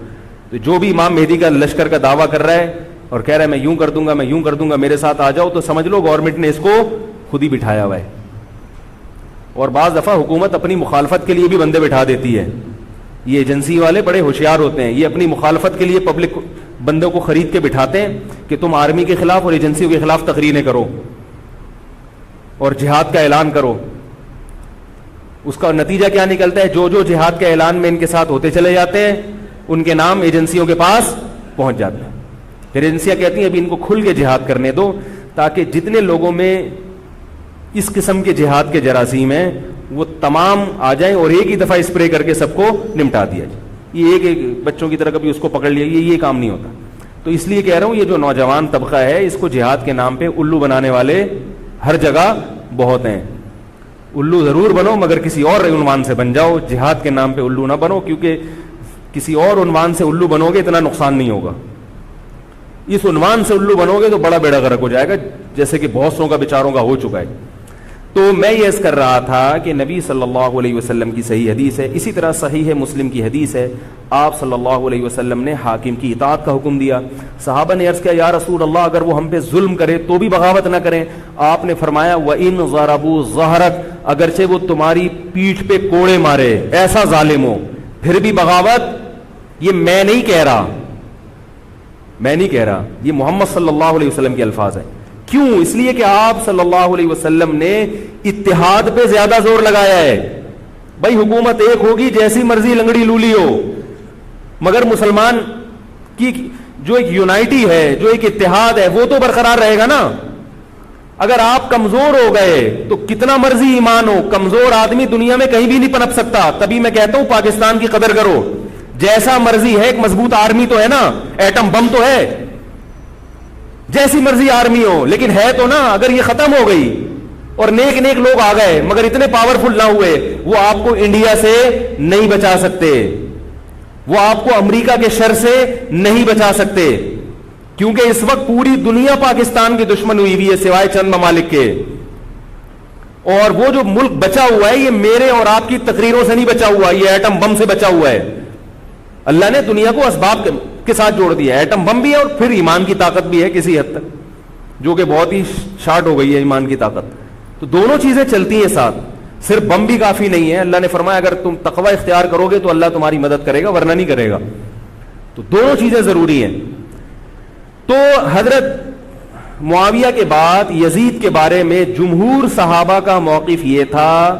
Speaker 1: تو جو بھی امام مہدی کا لشکر کا دعویٰ کر رہا ہے اور کہہ رہا ہے میں یوں کر دوں گا, میں یوں کر دوں گا, میرے ساتھ آ جاؤ, تو سمجھ لو گورنمنٹ نے اس کو خود ہی بٹھایا ہوا ہے. اور بعض دفعہ حکومت اپنی مخالفت کے لیے بھی بندے بٹھا دیتی ہے. یہ ایجنسی والے بڑے ہوشیار ہوتے ہیں, یہ اپنی مخالفت کے لیے پبلک بندوں کو خرید کے بٹھاتے ہیں کہ تم آرمی کے خلاف اور ایجنسیوں کے خلاف تقریریں کرو اور جہاد کا اعلان کرو. اس کا نتیجہ کیا نکلتا ہے؟ جو جو جہاد کے اعلان میں ان کے ساتھ ہوتے چلے جاتے ہیں ان کے نام ایجنسیوں کے پاس پہنچ جاتے ہیں. پھر ایجنسیاں کہتی ہیں ابھی ان کو کھل کے جہاد کرنے دو تاکہ جتنے لوگوں میں اس قسم کے جہاد کے جراثیم ہیں وہ تمام آ جائیں اور ایک ہی دفعہ اسپرے کر کے سب کو نمٹا دیا جائے. یہ ایک بچوں کی طرح کبھی اس کو پکڑ لیا, یہ کام نہیں ہوتا. تو اس لیے کہہ رہا ہوں یہ جو نوجوان طبقہ ہے اس کو جہاد کے نام پہ الو بنانے والے ہر جگہ بہت ہیں. الو ضرور بنو مگر کسی اور عنوان سے بن جاؤ, جہاد کے نام پہ الو نہ بنو, کیونکہ کسی اور عنوان سے الو بنو گے اتنا نقصان نہیں ہوگا. اس عنوان سے الو بنو گے تو بڑا بیڑا غرق ہو جائے گا, جیسے کہ بہت سو کا بیچاروں کا ہو چکا ہے. تو میں یہ عرض کر رہا تھا کہ نبی صلی اللہ علیہ وسلم کی صحیح حدیث ہے, اسی طرح صحیح مسلم کی حدیث ہے, آپ صلی اللہ علیہ وسلم نے حاکم کی اطاعت کا حکم دیا. صحابہ نے عرض کیا یا رسول اللہ اگر وہ ہم پہ ظلم کرے تو بھی بغاوت نہ کریں. آپ نے فرمایا وَإِن ضَرَبُوا ظَهْرَكَ, اگرچہ وہ تمہاری پیٹھ پہ کوڑے مارے, ایسا ظالم ہو, پھر بھی بغاوت. یہ میں نہیں کہہ رہا, یہ محمد صلی اللہ علیہ وسلم کے الفاظ ہیں. کیوں؟ اس لیے کہ آپ صلی اللہ علیہ وسلم نے اتحاد پہ زیادہ زور لگایا ہے. بھائی حکومت ایک ہوگی جیسی مرضی لنگڑی لولی ہو, مگر مسلمان کی جو ایک یونائٹی ہے, جو ایک اتحاد ہے, وہ تو برقرار رہے گا نا. اگر آپ کمزور ہو گئے تو کتنا مرضی ایمان ہو, کمزور آدمی دنیا میں کہیں بھی نہیں پنپ سکتا. تبھی میں کہتا ہوں پاکستان کی قدر کرو, جیسا مرضی ہے, ایک مضبوط آرمی تو ہے نا, ایٹم بم تو ہے, جیسی مرضی آرمی ہو, لیکن ہے تو نا. اگر یہ ختم ہو گئی اور نیک نیک لوگ آ گئے مگر اتنے پاورفل نہ ہوئے, وہ آپ کو انڈیا سے نہیں بچا سکتے, وہ آپ کو امریکہ کے شر سے نہیں بچا سکتے, کیونکہ اس وقت پوری دنیا پاکستان کی دشمن ہوئی ہوئی ہے سوائے چند ممالک کے. اور وہ جو ملک بچا ہوا ہے یہ میرے اور آپ کی تقریروں سے نہیں بچا ہوا, یہ ایٹم بم سے بچا ہوا ہے. اللہ نے دنیا کو اسباب کے ساتھ جوڑ دیا ہے, ایٹم بم بھی ہے اور پھر ایمان کی طاقت بھی ہے کسی حد تک, جو کہ بہت ہی شارٹ ہو گئی ہے ایمان کی طاقت. تو دونوں چیزیں چلتی ہیں ساتھ, صرف بم بھی کافی نہیں ہے. اللہ نے فرمایا اگر تم تقوی اختیار کرو گے تو اللہ تمہاری مدد کرے گا, ورنہ نہیں کرے گا. تو دونوں چیزیں ضروری ہیں. تو حضرت معاویہ کے بعد یزید کے بارے میں جمہور صحابہ کا موقف یہ تھا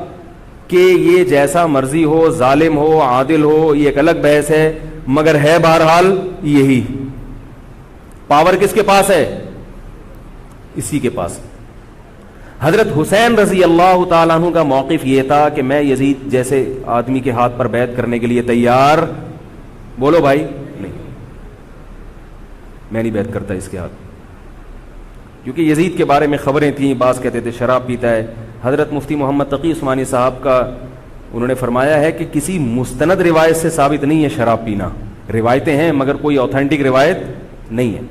Speaker 1: کہ یہ جیسا مرضی ہو, ظالم ہو, عادل ہو, یہ ایک الگ بحث ہے, مگر ہے بہرحال یہی. پاور کس کے پاس ہے؟ اسی کے پاس. حضرت حسین رضی اللہ تعالیٰ عنہ کا موقف یہ تھا کہ میں یزید جیسے آدمی کے ہاتھ پر بیعت کرنے کے لیے تیار. بولو بھائی, نہیں, میں نہیں بیعت کرتا اس کے ہاتھ, کیونکہ یزید کے بارے میں خبریں تھیں, بعض کہتے تھے شراب پیتا ہے. حضرت مفتی محمد تقی عثمانی صاحب کا انہوں نے فرمایا ہے کہ کسی مستند روایت سے ثابت نہیں ہے شراب پینا. روایتیں ہیں مگر کوئی اوتھینٹک روایت نہیں ہے.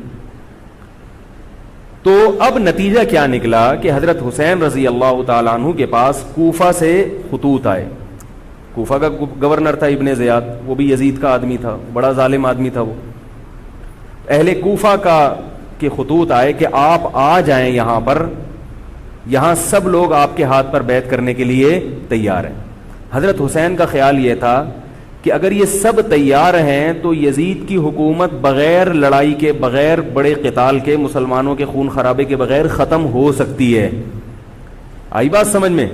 Speaker 1: تو اب نتیجہ کیا نکلا کہ حضرت حسین رضی اللہ تعالیٰ عنہ کے پاس کوفہ سے خطوط آئے. کوفہ کا گورنر تھا ابن زیاد, وہ بھی یزید کا آدمی تھا, بڑا ظالم آدمی تھا وہ. اہل کوفہ کے خطوط آئے کہ آپ آ جائیں یہاں پر, یہاں سب لوگ آپ کے ہاتھ پر بیعت کرنے کے لیے تیار ہیں. حضرت حسین کا خیال یہ تھا کہ اگر یہ سب تیار ہیں تو یزید کی حکومت بغیر لڑائی کے, بغیر بڑے قتال کے, مسلمانوں کے خون خرابے کے بغیر ختم ہو سکتی ہے. آئی بات سمجھ میں؟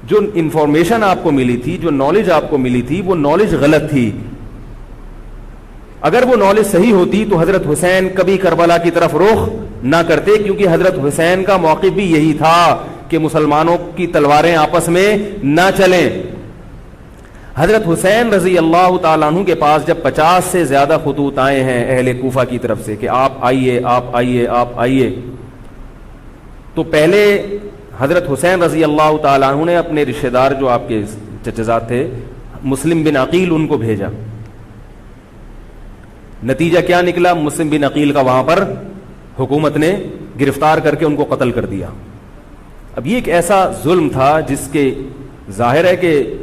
Speaker 1: جو انفارمیشن آپ کو ملی تھی, جو نالج آپ کو ملی تھی, وہ نالج غلط تھی. اگر وہ نالج صحیح ہوتی تو حضرت حسین کبھی کربلا کی طرف رخ نہ کرتے, کیونکہ حضرت حسین کا موقف بھی یہی تھا کہ مسلمانوں کی تلواریں آپس میں نہ چلیں. حضرت حسین رضی اللہ تعالیٰ عنہ کے پاس جب 50 سے زیادہ خطوط آئے ہیں اہل کوفہ کی طرف سے کہ آپ آئیے, آپ آئیے, آپ آئیے, تو پہلے حضرت حسین رضی اللہ تعالیٰ عنہ نے اپنے رشتہ دار جو آپ کے چچزاد تھے مسلم بن عقیل, ان کو بھیجا. نتیجہ کیا نکلا؟ مسلم بن عقیل کا وہاں پر حکومت نے گرفتار کر کے ان کو قتل کر دیا. اب یہ ایک ایسا ظلم تھا جس کے ظاہر ہے کہ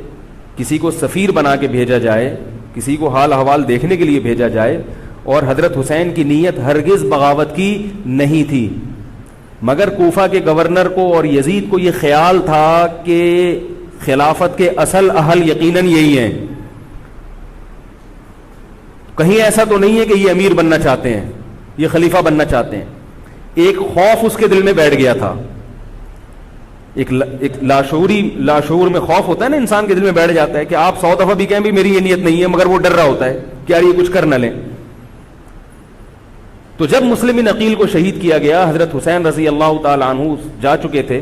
Speaker 1: کسی کو سفیر بنا کے بھیجا جائے, کسی کو حال احوال دیکھنے کے لیے بھیجا جائے, اور حضرت حسین کی نیت ہرگز بغاوت کی نہیں تھی. مگر کوفہ کے گورنر کو اور یزید کو یہ خیال تھا کہ خلافت کے اصل اہل یقیناً یہی ہیں, کہیں ایسا تو نہیں ہے کہ یہ امیر بننا چاہتے ہیں, یہ خلیفہ بننا چاہتے ہیں. ایک خوف اس کے دل میں بیٹھ گیا تھا, ایک لاشعور میں خوف ہوتا ہے نا, انسان کے دل میں بیٹھ جاتا ہے کہ آپ 100 دفعہ بھی کہیں بھی میری یہ نیت نہیں ہے, مگر وہ ڈر رہا ہوتا ہے کہ یار یہ کچھ کر نہ لیں. تو جب مسلم بن عقیل کو شہید کیا گیا, حضرت حسین رضی اللہ تعالی عنہ جا چکے تھے.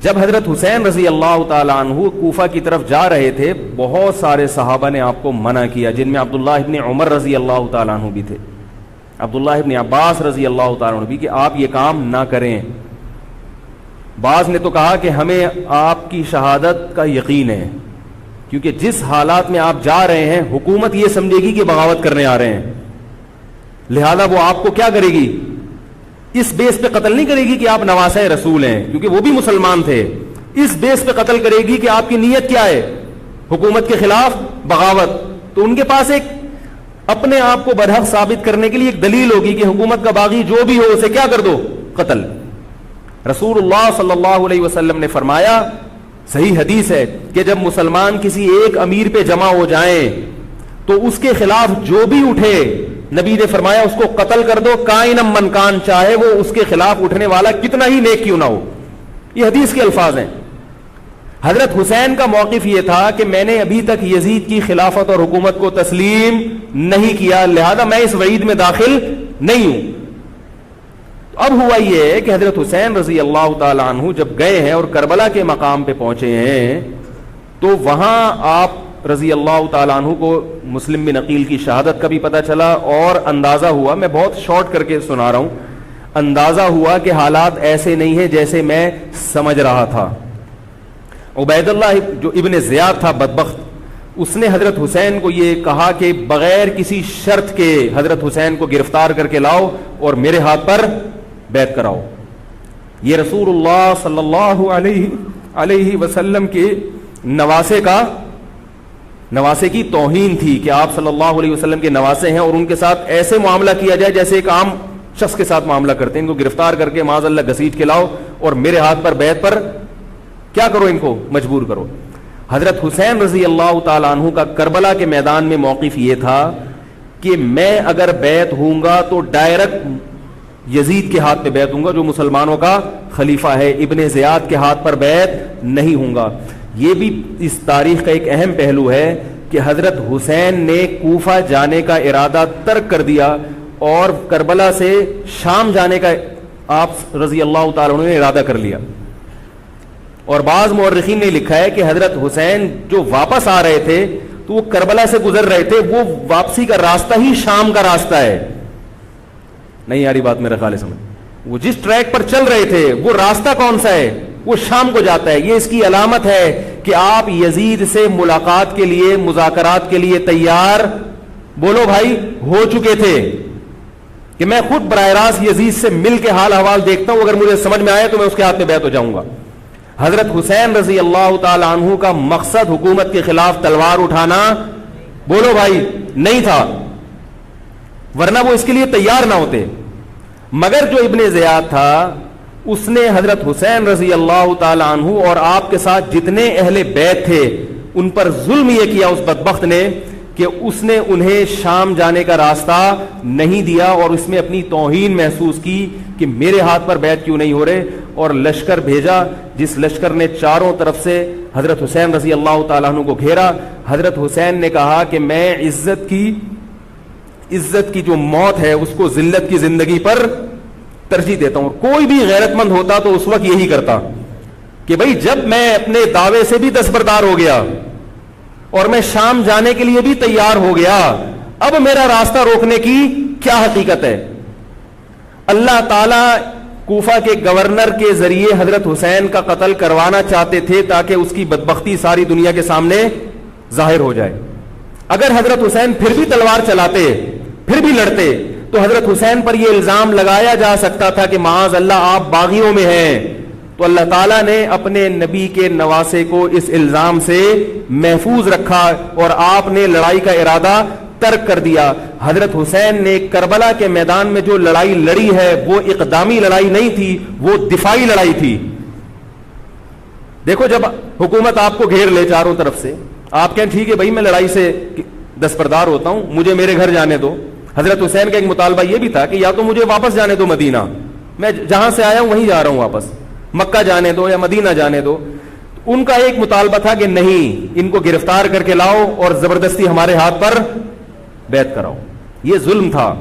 Speaker 1: جب حضرت حسین رضی اللہ تعالی عنہ کوفہ کی طرف جا رہے تھے, بہت سارے صحابہ نے آپ کو منع کیا, جن میں عبداللہ ابن عمر رضی اللہ تعالی عنہ بھی تھے, عبداللہ ابن عباس رضی اللہ تعالی عنہ بھی, کہ آپ یہ کام نہ کریں. بعض نے تو کہا کہ ہمیں آپ کی شہادت کا یقین ہے, کیونکہ جس حالات میں آپ جا رہے ہیں حکومت یہ سمجھے گی کہ بغاوت کرنے آ رہے ہیں, لہذا وہ آپ کو کیا کرے گی, اس بیس پہ قتل نہیں کرے گی کہ آپ نواسہ رسول ہیں, کیونکہ وہ بھی مسلمان تھے. اس بیس پہ قتل کرے گی کہ آپ کی نیت کیا ہے, حکومت کے خلاف بغاوت. تو ان کے پاس ایک اپنے آپ کو برحق ثابت کرنے کے لیے ایک دلیل ہوگی کہ حکومت کا باغی جو بھی ہو اسے کیا کر دو, قتل. رسول اللہ صلی اللہ علیہ وسلم نے فرمایا, صحیح حدیث ہے, کہ جب مسلمان کسی ایک امیر پہ جمع ہو جائیں تو اس کے خلاف جو بھی اٹھے, نبی نے فرمایا اس کو قتل کر دو, کائنم من کان, چاہے وہ اس کے خلاف اٹھنے والا کتنا ہی نیک کیوں نہ ہو. یہ حدیث کے الفاظ ہیں. حضرت حسین کا موقف یہ تھا کہ میں نے ابھی تک یزید کی خلافت اور حکومت کو تسلیم نہیں کیا, لہذا میں اس وعید میں داخل نہیں ہوں. اب ہوا یہ ہے کہ حضرت حسین رضی اللہ تعالی عنہ جب گئے ہیں اور کربلا کے مقام پہ پہنچے ہیں, تو وہاں آپ رضی اللہ تعالیٰ عنہ کو مسلم بن عقیل کی شہادت کا بھی پتہ چلا, اور اندازہ ہوا, میں بہت شارٹ کر کے سنا رہا ہوں, اندازہ ہوا کہ حالات ایسے نہیں ہیں جیسے میں سمجھ رہا تھا. عبید اللہ جو ابن زیاد تھا بدبخت, اس نے حضرت حسین کو یہ کہا کہ بغیر کسی شرط کے حضرت حسین کو گرفتار کر کے لاؤ اور میرے ہاتھ پر بیعت کراؤ. یہ رسول اللہ صلی اللہ علیہ وسلم کے نواسے کی توہین تھی کہ آپ صلی اللہ علیہ وسلم کے نواسے ہیں اور ان کے ساتھ ایسے معاملہ کیا جائے جیسے ایک عام شخص کے ساتھ معاملہ کرتے ہیں. ان کو گرفتار کر کے معاذ اللہ گھسیٹ کے لاؤ اور میرے ہاتھ پر بیعت پر کیا کرو, ان کو مجبور کرو. حضرت حسین رضی اللہ تعالی عنہ کا کربلا کے میدان میں موقف یہ تھا کہ میں اگر بیعت ہوں گا تو ڈائریکٹ یزید کے ہاتھ پہ بیعت ہوں گا جو مسلمانوں کا خلیفہ ہے, ابن زیاد کے ہاتھ پر بیعت نہیں ہوں گا. یہ بھی اس تاریخ کا ایک اہم پہلو ہے کہ حضرت حسین نے کوفہ جانے کا ارادہ ترک کر دیا اور کربلا سے شام جانے کا آپ رضی اللہ تعالیٰ عنہ نے ارادہ کر لیا. اور بعض مورخین نے لکھا ہے کہ حضرت حسین جو واپس آ رہے تھے تو وہ کربلا سے گزر رہے تھے, وہ واپسی کا راستہ ہی شام کا راستہ ہے. نہیں یاری بات میرا خیال ہے سمجھ, وہ جس ٹریک پر چل رہے تھے وہ راستہ کون سا ہے, وہ شام کو جاتا ہے. یہ اس کی علامت ہے کہ آپ یزید سے ملاقات کے لیے, مذاکرات کے لیے تیار, بولو بھائی, ہو چکے تھے کہ میں خود براہ راست یزید سے مل کے حال احوال دیکھتا ہوں, اگر مجھے سمجھ میں آئے تو میں اس کے ہاتھ میں بیعت ہو جاؤں گا. حضرت حسین رضی اللہ تعالی عنہ کا مقصد حکومت کے خلاف تلوار اٹھانا, بولو بھائی, نہیں تھا, ورنہ وہ اس کے لیے تیار نہ ہوتے. مگر جو ابن زیاد تھا اس نے حضرت حسین رضی اللہ تعالی عنہ اور آپ کے ساتھ جتنے اہل بیت تھے ان پر ظلم یہ کیا اس بدبخت نے کہ اس نے انہیں شام جانے کا راستہ نہیں دیا, اور اس میں اپنی توہین محسوس کی کہ میرے ہاتھ پر بیعت کیوں نہیں ہو رہے, اور لشکر بھیجا جس لشکر نے چاروں طرف سے حضرت حسین رضی اللہ تعالیٰ عنہ کو گھیرا. حضرت حسین نے کہا کہ میں عزت کی جو موت ہے اس کو ذلت کی زندگی پر ترجیح دیتا ہوں. کوئی بھی غیرت مند ہوتا تو اس وقت یہی کرتا کہ بھئی جب میں اپنے دعوے سے بھی دستبردار ہو گیا اور میں شام جانے کے لیے بھی تیار ہو گیا, اب میرا راستہ روکنے کی کیا حقیقت ہے. اللہ تعالی کوفہ کے گورنر کے ذریعے حضرت حسین کا قتل کروانا چاہتے تھے تاکہ اس کی بدبختی ساری دنیا کے سامنے ظاہر ہو جائے. اگر حضرت حسین پھر بھی تلوار چلاتے, پھر بھی لڑتے, تو حضرت حسین پر یہ الزام لگایا جا سکتا تھا کہ معاذ اللہ آپ باغیوں میں ہیں. تو اللہ تعالیٰ نے اپنے نبی کے نواسے کو اس الزام سے محفوظ رکھا اور آپ نے لڑائی کا ارادہ ترک کر دیا. حضرت حسین نے کربلا کے میدان میں جو لڑائی لڑی ہے وہ اقدامی لڑائی نہیں تھی, وہ دفاعی لڑائی تھی. دیکھو جب حکومت آپ کو گھیر لے چاروں طرف سے, آپ کہیں ٹھیک ہے بھائی میں لڑائی سے دستبردار ہوتا ہوں, مجھے میرے گھر جانے دو. حضرت حسین کا ایک مطالبہ یہ بھی تھا کہ یا تو مجھے واپس جانے دو مدینہ, میں جہاں سے آیا ہوں وہیں جا رہا ہوں واپس, مکہ جانے دو یا مدینہ جانے دو. ان کا ایک مطالبہ تھا کہ نہیں، ان کو گرفتار کر کے لاؤ اور زبردستی ہمارے ہاتھ پر بیعت کراؤ. یہ ظلم تھا.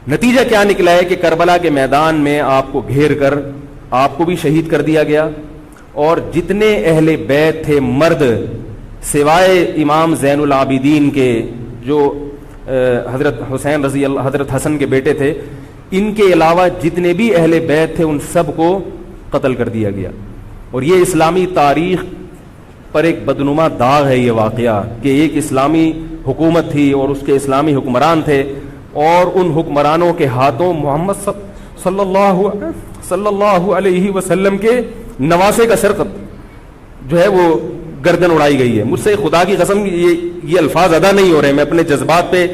Speaker 1: نتیجہ کیا نکلا ہے کہ کربلا کے میدان میں آپ کو گھیر کر آپ کو بھی شہید کر دیا گیا، اور جتنے اہل بیت تھے مرد سوائے امام زین العابدین کے جو حضرت حسین رضی اللہ، حضرت حسن کے بیٹے تھے، ان کے علاوہ جتنے بھی اہل بیت تھے ان سب کو قتل کر دیا گیا. اور یہ اسلامی تاریخ پر ایک بدنما داغ ہے یہ واقعہ کہ ایک اسلامی حکومت تھی اور اس کے اسلامی حکمران تھے، اور ان حکمرانوں کے ہاتھوں محمد صلی اللہ علیہ وسلم کے نواسے کا سر جو ہے وہ گردن اڑائی گئی ہے. مجھ سے خدا کی قسم یہ الفاظ ادا نہیں ہو رہے، میں اپنے جذبات پہ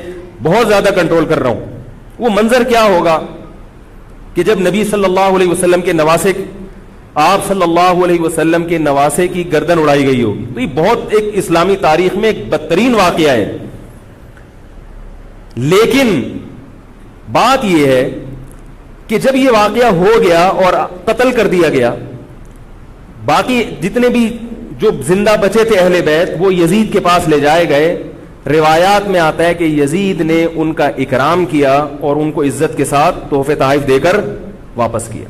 Speaker 1: بہت زیادہ کنٹرول کر رہا ہوں. وہ منظر کیا ہوگا کہ جب نبی صلی اللہ علیہ وسلم کے نواسے، آپ صلی اللہ علیہ وسلم کے نواسے کی گردن اڑائی گئی ہوگی. تو یہ بہت ایک اسلامی تاریخ میں ایک بدترین واقعہ ہے. لیکن بات یہ ہے کہ جب یہ واقعہ ہو گیا اور قتل کر دیا گیا، باقی جتنے بھی جو زندہ بچے تھے اہل بیت وہ یزید کے پاس لے جائے گئے. روایات میں آتا ہے کہ یزید نے ان کا اکرام کیا اور ان کو عزت کے ساتھ تحفے تحائف دے کر واپس کیا.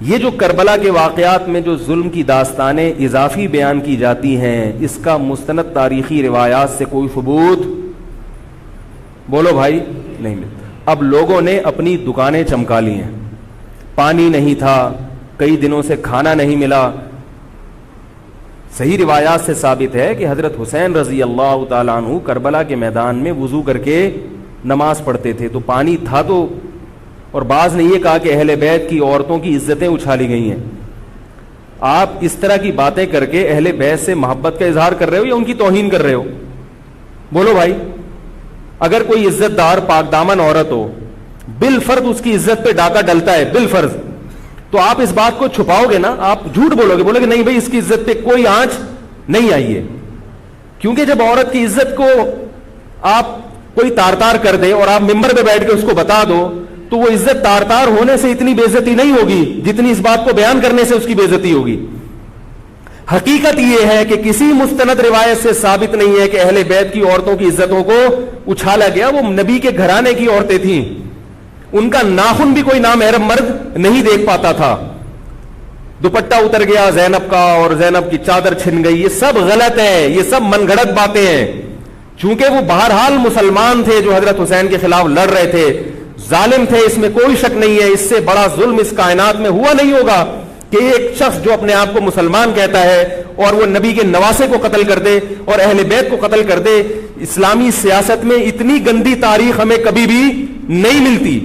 Speaker 1: یہ جو کربلا کے واقعات میں جو ظلم کی داستانیں اضافی بیان کی جاتی ہیں، اس کا مستند تاریخی روایات سے کوئی ثبوت بولو بھائی نہیں ملتا. اب لوگوں نے اپنی دکانیں چمکا لی ہیں، پانی نہیں تھا، کئی دنوں سے کھانا نہیں ملا. صحیح روایات سے ثابت ہے کہ حضرت حسین رضی اللہ تعالیٰ عنہ کربلا کے میدان میں وضو کر کے نماز پڑھتے تھے، تو پانی تھا تو. اور بعض نے یہ کہا کہ اہل بیت کی عورتوں کی عزتیں اچھالی گئی ہیں. آپ اس طرح کی باتیں کر کے اہل بیت سے محبت کا اظہار کر رہے ہو یا ان کی توہین کر رہے ہو؟ بولو بھائی. اگر کوئی عزت دار پاک دامن عورت ہو، بالفرض اس کی عزت پہ ڈاکہ ڈلتا ہے بالفرض، تو آپ اس بات کو چھپاؤ گے نا؟ آپ جھوٹ بولو گے، بولو گے نہیں بھائی اس کی عزت پہ کوئی آنچ نہیں آئی ہے. کیونکہ جب عورت کی عزت کو آپ کوئی تار تار کر دے اور آپ ممبر پہ بیٹھ کے اس کو بتا دو، تو وہ عزت تار تار ہونے سے اتنی بے عزتی نہیں ہوگی جتنی اس بات کو بیان کرنے سے اس کی بے عزتی ہوگی. حقیقت یہ ہے کہ کسی مستند روایت سے ثابت نہیں ہے کہ اہل بیت کی عورتوں کی عزتوں کو اچھالا گیا. وہ نبی کے گھرانے کی عورتیں تھیں، ان کا ناخن بھی کوئی نامحرم مرد نہیں دیکھ پاتا تھا. دوپٹہ اتر گیا زینب کا اور زینب کی چادر چھن گئی، یہ سب غلط ہے، یہ سب من گھڑت باتیں ہیں. چونکہ وہ بہرحال مسلمان تھے جو حضرت حسین کے خلاف لڑ رہے تھے، ظالم تھے، اس میں کوئی شک نہیں ہے. اس سے بڑا ظلم اس کائنات میں ہوا نہیں ہوگا کہ ایک شخص جو اپنے آپ کو مسلمان کہتا ہے اور وہ نبی کے نواسے کو قتل کر دے اور اہل بیت کو قتل کر دے. اسلامی سیاست میں اتنی گندی تاریخ ہمیں کبھی بھی نہیں ملتی.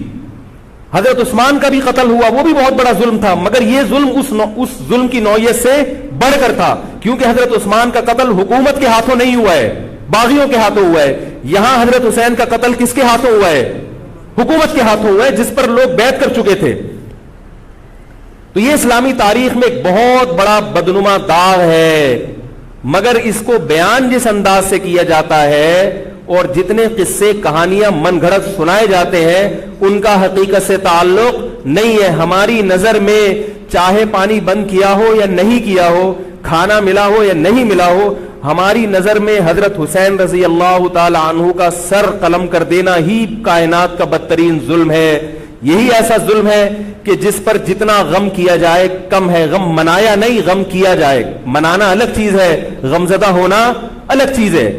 Speaker 1: حضرت عثمان کا بھی قتل ہوا، وہ بھی بہت بڑا ظلم تھا، مگر یہ ظلم اس ظلم کی نوعیت سے بڑھ کر تھا، کیونکہ حضرت عثمان کا قتل حکومت کے ہاتھوں نہیں ہوا ہے، باغیوں کے ہاتھوں ہوا ہے. یہاں حضرت حسین کا قتل کس کے ہاتھوں ہوا ہے؟ حکومت کے ہاتھوں ہوا ہے، جس پر لوگ بیعت کر چکے تھے. تو یہ اسلامی تاریخ میں ایک بہت بڑا بدنما داغ ہے. مگر اس کو بیان جس انداز سے کیا جاتا ہے اور جتنے قصے کہانیاں من گھڑت سنائے جاتے ہیں ان کا حقیقت سے تعلق نہیں ہے. ہماری نظر میں چاہے پانی بند کیا ہو یا نہیں کیا ہو، کھانا ملا ہو یا نہیں ملا ہو، ہماری نظر میں حضرت حسین رضی اللہ تعالی عنہ کا سر قلم کر دینا ہی کائنات کا بدترین ظلم ہے. یہی ایسا ظلم ہے کہ جس پر جتنا غم کیا جائے کم ہے. غم منایا نہیں، غم کیا جائے. منانا الگ چیز ہے، غمزدہ ہونا الگ چیز ہے.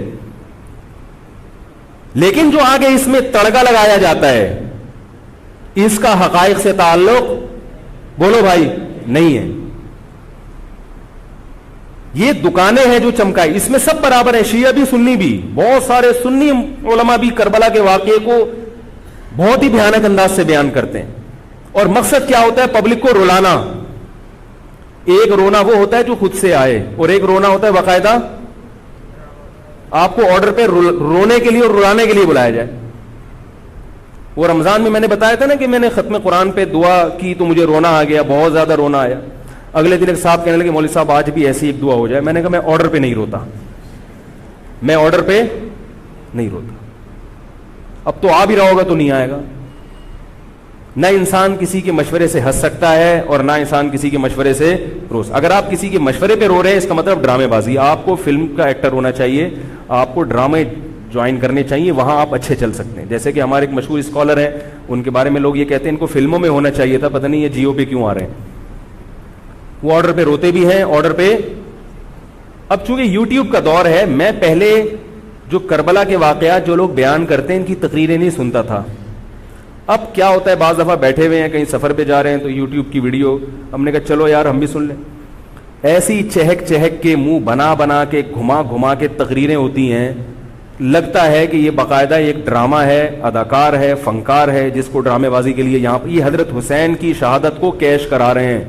Speaker 1: لیکن جو آگے اس میں تڑکا لگایا جاتا ہے اس کا حقائق سے تعلق بولو بھائی نہیں ہے. یہ دکانیں ہیں جو چمکائی، اس میں سب برابر ہیں، شیعہ بھی سنی بھی. بہت سارے سنی علماء بھی کربلا کے واقعے کو بہت ہی بھیانک انداز سے بیان کرتے ہیں. اور مقصد کیا ہوتا ہے؟ پبلک کو رلانا. ایک رونا وہ ہوتا ہے جو خود سے آئے، اور ایک رونا ہوتا ہے باقاعدہ آپ کو آرڈر پہ رونے کے لیے اور رلانے کے لیے بلایا جائے. وہ رمضان میں نے بتایا تھا نا کہ میں نے ختم قرآن پہ دعا کی تو مجھے رونا آ گیا، بہت زیادہ رونا آیا. اگلے دن ایک صاحب کہنے لگے مولوی صاحب آج بھی ایسی ایک دعا ہو جائے. میں نے کہا میں آرڈر پہ نہیں روتا، میں آرڈر پہ نہیں روتا. اب تو آ بھی رہا ہوگا تو نہیں آئے گا. نہ انسان کسی کے مشورے سے ہنس سکتا ہے اور نہ انسان کسی کے مشورے سے اگر آپ کسی کے مشورے پہ رو رہے ہیں اس کا مطلب ڈرامے بازی. آپ کو فلم کا ایکٹر ہونا چاہیے, آپ کو ڈرامے جوائن کرنے چاہیے, وہاں آپ اچھے چل سکتے ہیں. جیسے کہ ہمارے ایک مشہور اسکالر ہیں, ان کے بارے میں لوگ یہ کہتے ہیں ان کو فلموں میں ہونا چاہیے تھا, پتہ نہیں یہ جیو پہ کیوں آ رہے ہیں. وہ آرڈر پہ روتے بھی ہیں, آرڈر پہ. اب چونکہ یوٹیوب کا دور ہے, میں پہلے جو کربلا کے واقعات جو لوگ بیان کرتے ہیں ان کی تقریریں نہیں سنتا تھا. اب کیا ہوتا ہے, بعض دفعہ بیٹھے ہوئے ہیں کہیں سفر پہ جا رہے ہیں تو یوٹیوب کی ویڈیو, ہم نے کہا چلو یار ہم بھی سن لیں. ایسی چہک چہک کے منہ بنا بنا کے گھما گھما کے تقریریں ہوتی ہیں, لگتا ہے کہ یہ باقاعدہ ایک ڈرامہ ہے, اداکار ہے, فنکار ہے جس کو ڈرامے بازی کے لیے یہاں یہ حضرت حسین کی شہادت کو کیش کرا رہے ہیں.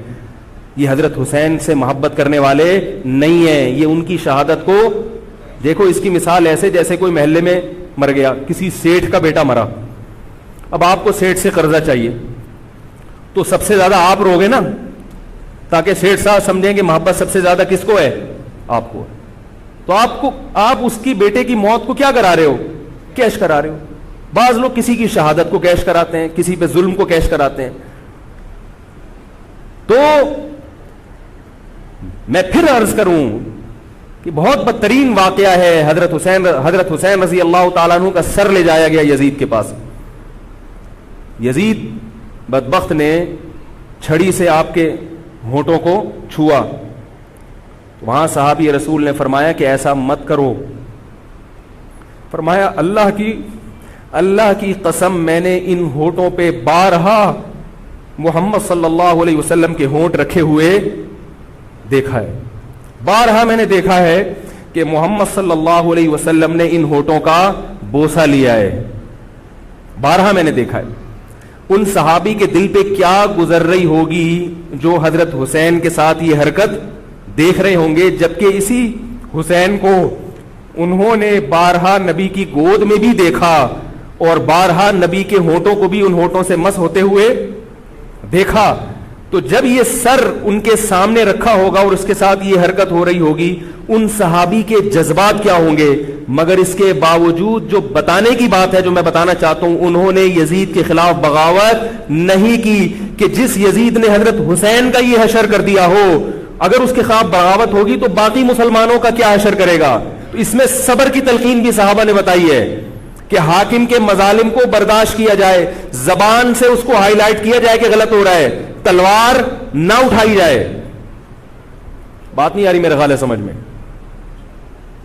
Speaker 1: یہ حضرت حسین سے محبت کرنے والے نہیں ہیں, یہ ان کی شہادت کو دیکھو. اس کی مثال ایسے جیسے کوئی محلے میں مر گیا, کسی سیٹھ کا بیٹا مرا, اب آپ کو سیٹھ سے قرضہ چاہیے تو سب سے زیادہ آپ رو گے نا, تاکہ سیٹھ صاحب سمجھیں کہ محبت سب سے زیادہ کس کو ہے, آپ کو. تو آپ اس کی بیٹے کی موت کو کیا کرا رہے ہو, کیش کرا رہے ہو. بعض لوگ کسی کی شہادت کو کیش کراتے ہیں, کسی پہ ظلم کو کیش کراتے ہیں. تو میں پھر عرض کروں کہ بہت بدترین واقعہ ہے. حضرت حسین رضی اللہ تعالیٰ عنہ کا سر لے جایا گیا یزید کے پاس. یزید بدبخت نے چھڑی سے آپ کے ہونٹوں کو چھوا. وہاں صحابی رسول نے فرمایا کہ ایسا مت کرو. فرمایا اللہ کی قسم میں نے ان ہونٹوں پہ بارہا محمد صلی اللہ علیہ وسلم کے ہونٹ رکھے ہوئے دیکھا ہے. بارہا میں نے دیکھا ہے کہ محمد صلی اللہ علیہ وسلم نے ان ہونٹوں کا بوسہ لیا ہے. بارہا میں نے دیکھا ہے. ان صحابی کے دل پہ کیا گزر رہی ہوگی جو حضرت حسین کے ساتھ یہ حرکت دیکھ رہے ہوں گے, جبکہ اسی حسین کو انہوں نے بارہا نبی کی گود میں بھی دیکھا اور بارہا نبی کے ہونٹوں کو بھی ان ہونٹوں سے مس ہوتے ہوئے دیکھا. تو جب یہ سر ان کے سامنے رکھا ہوگا اور اس کے ساتھ یہ حرکت ہو رہی ہوگی, ان صحابی کے جذبات کیا ہوں گے. مگر اس کے باوجود جو بتانے کی بات ہے, جو میں بتانا چاہتا ہوں, انہوں نے یزید کے خلاف بغاوت نہیں کی کہ جس یزید نے حضرت حسین کا یہ حشر کر دیا ہو, اگر اس کے خلاف بغاوت ہوگی تو باقی مسلمانوں کا کیا حشر کرے گا. تو اس میں صبر کی تلقین بھی صحابہ نے بتائی ہے کہ حاکم کے مظالم کو برداشت کیا جائے, زبان سے اس کو ہائی لائٹ کیا جائے کہ غلط ہو رہا ہے, تلوار نہ اٹھائی جائے. بات نہیں آ رہی میرے خیال ہے سمجھ میں,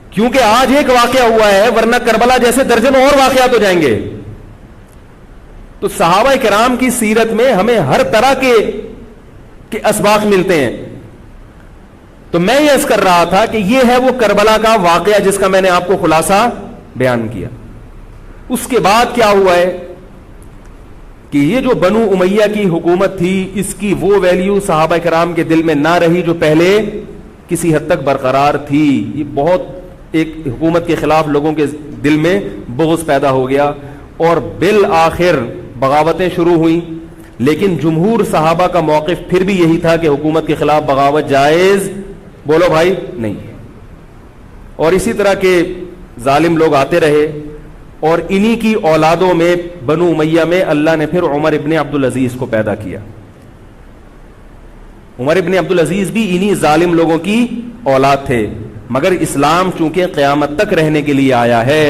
Speaker 1: کیونکہ آج ایک واقعہ ہوا ہے, ورنہ کربلا جیسے درجنوں اور واقعات ہو جائیں گے. تو صحابہ کرام کی سیرت میں ہمیں ہر طرح کے اسباق ملتے ہیں. تو میں یہ عرض کر رہا تھا کہ یہ ہے وہ کربلا کا واقعہ جس کا میں نے آپ کو خلاصہ بیان کیا. اس کے بعد کیا ہوا ہے کہ یہ جو بنو امیہ کی حکومت تھی, اس کی وہ ویلیو صحابہ کرام کے دل میں نہ رہی جو پہلے کسی حد تک برقرار تھی. یہ بہت ایک حکومت کے خلاف لوگوں کے دل میں بغض پیدا ہو گیا اور بالآخر بغاوتیں شروع ہوئیں. لیکن جمہور صحابہ کا موقف پھر بھی یہی تھا کہ حکومت کے خلاف بغاوت جائز, بولو بھائی, نہیں. اور اسی طرح کے ظالم لوگ آتے رہے اور انہی کی اولادوں میں بنو امیہ میں اللہ نے پھر عمر ابن عبدالعزیز کو پیدا کیا. عمر ابن عبدالعزیز بھی انہی ظالم لوگوں کی اولاد تھے, مگر اسلام چونکہ قیامت تک رہنے کے لیے آیا ہے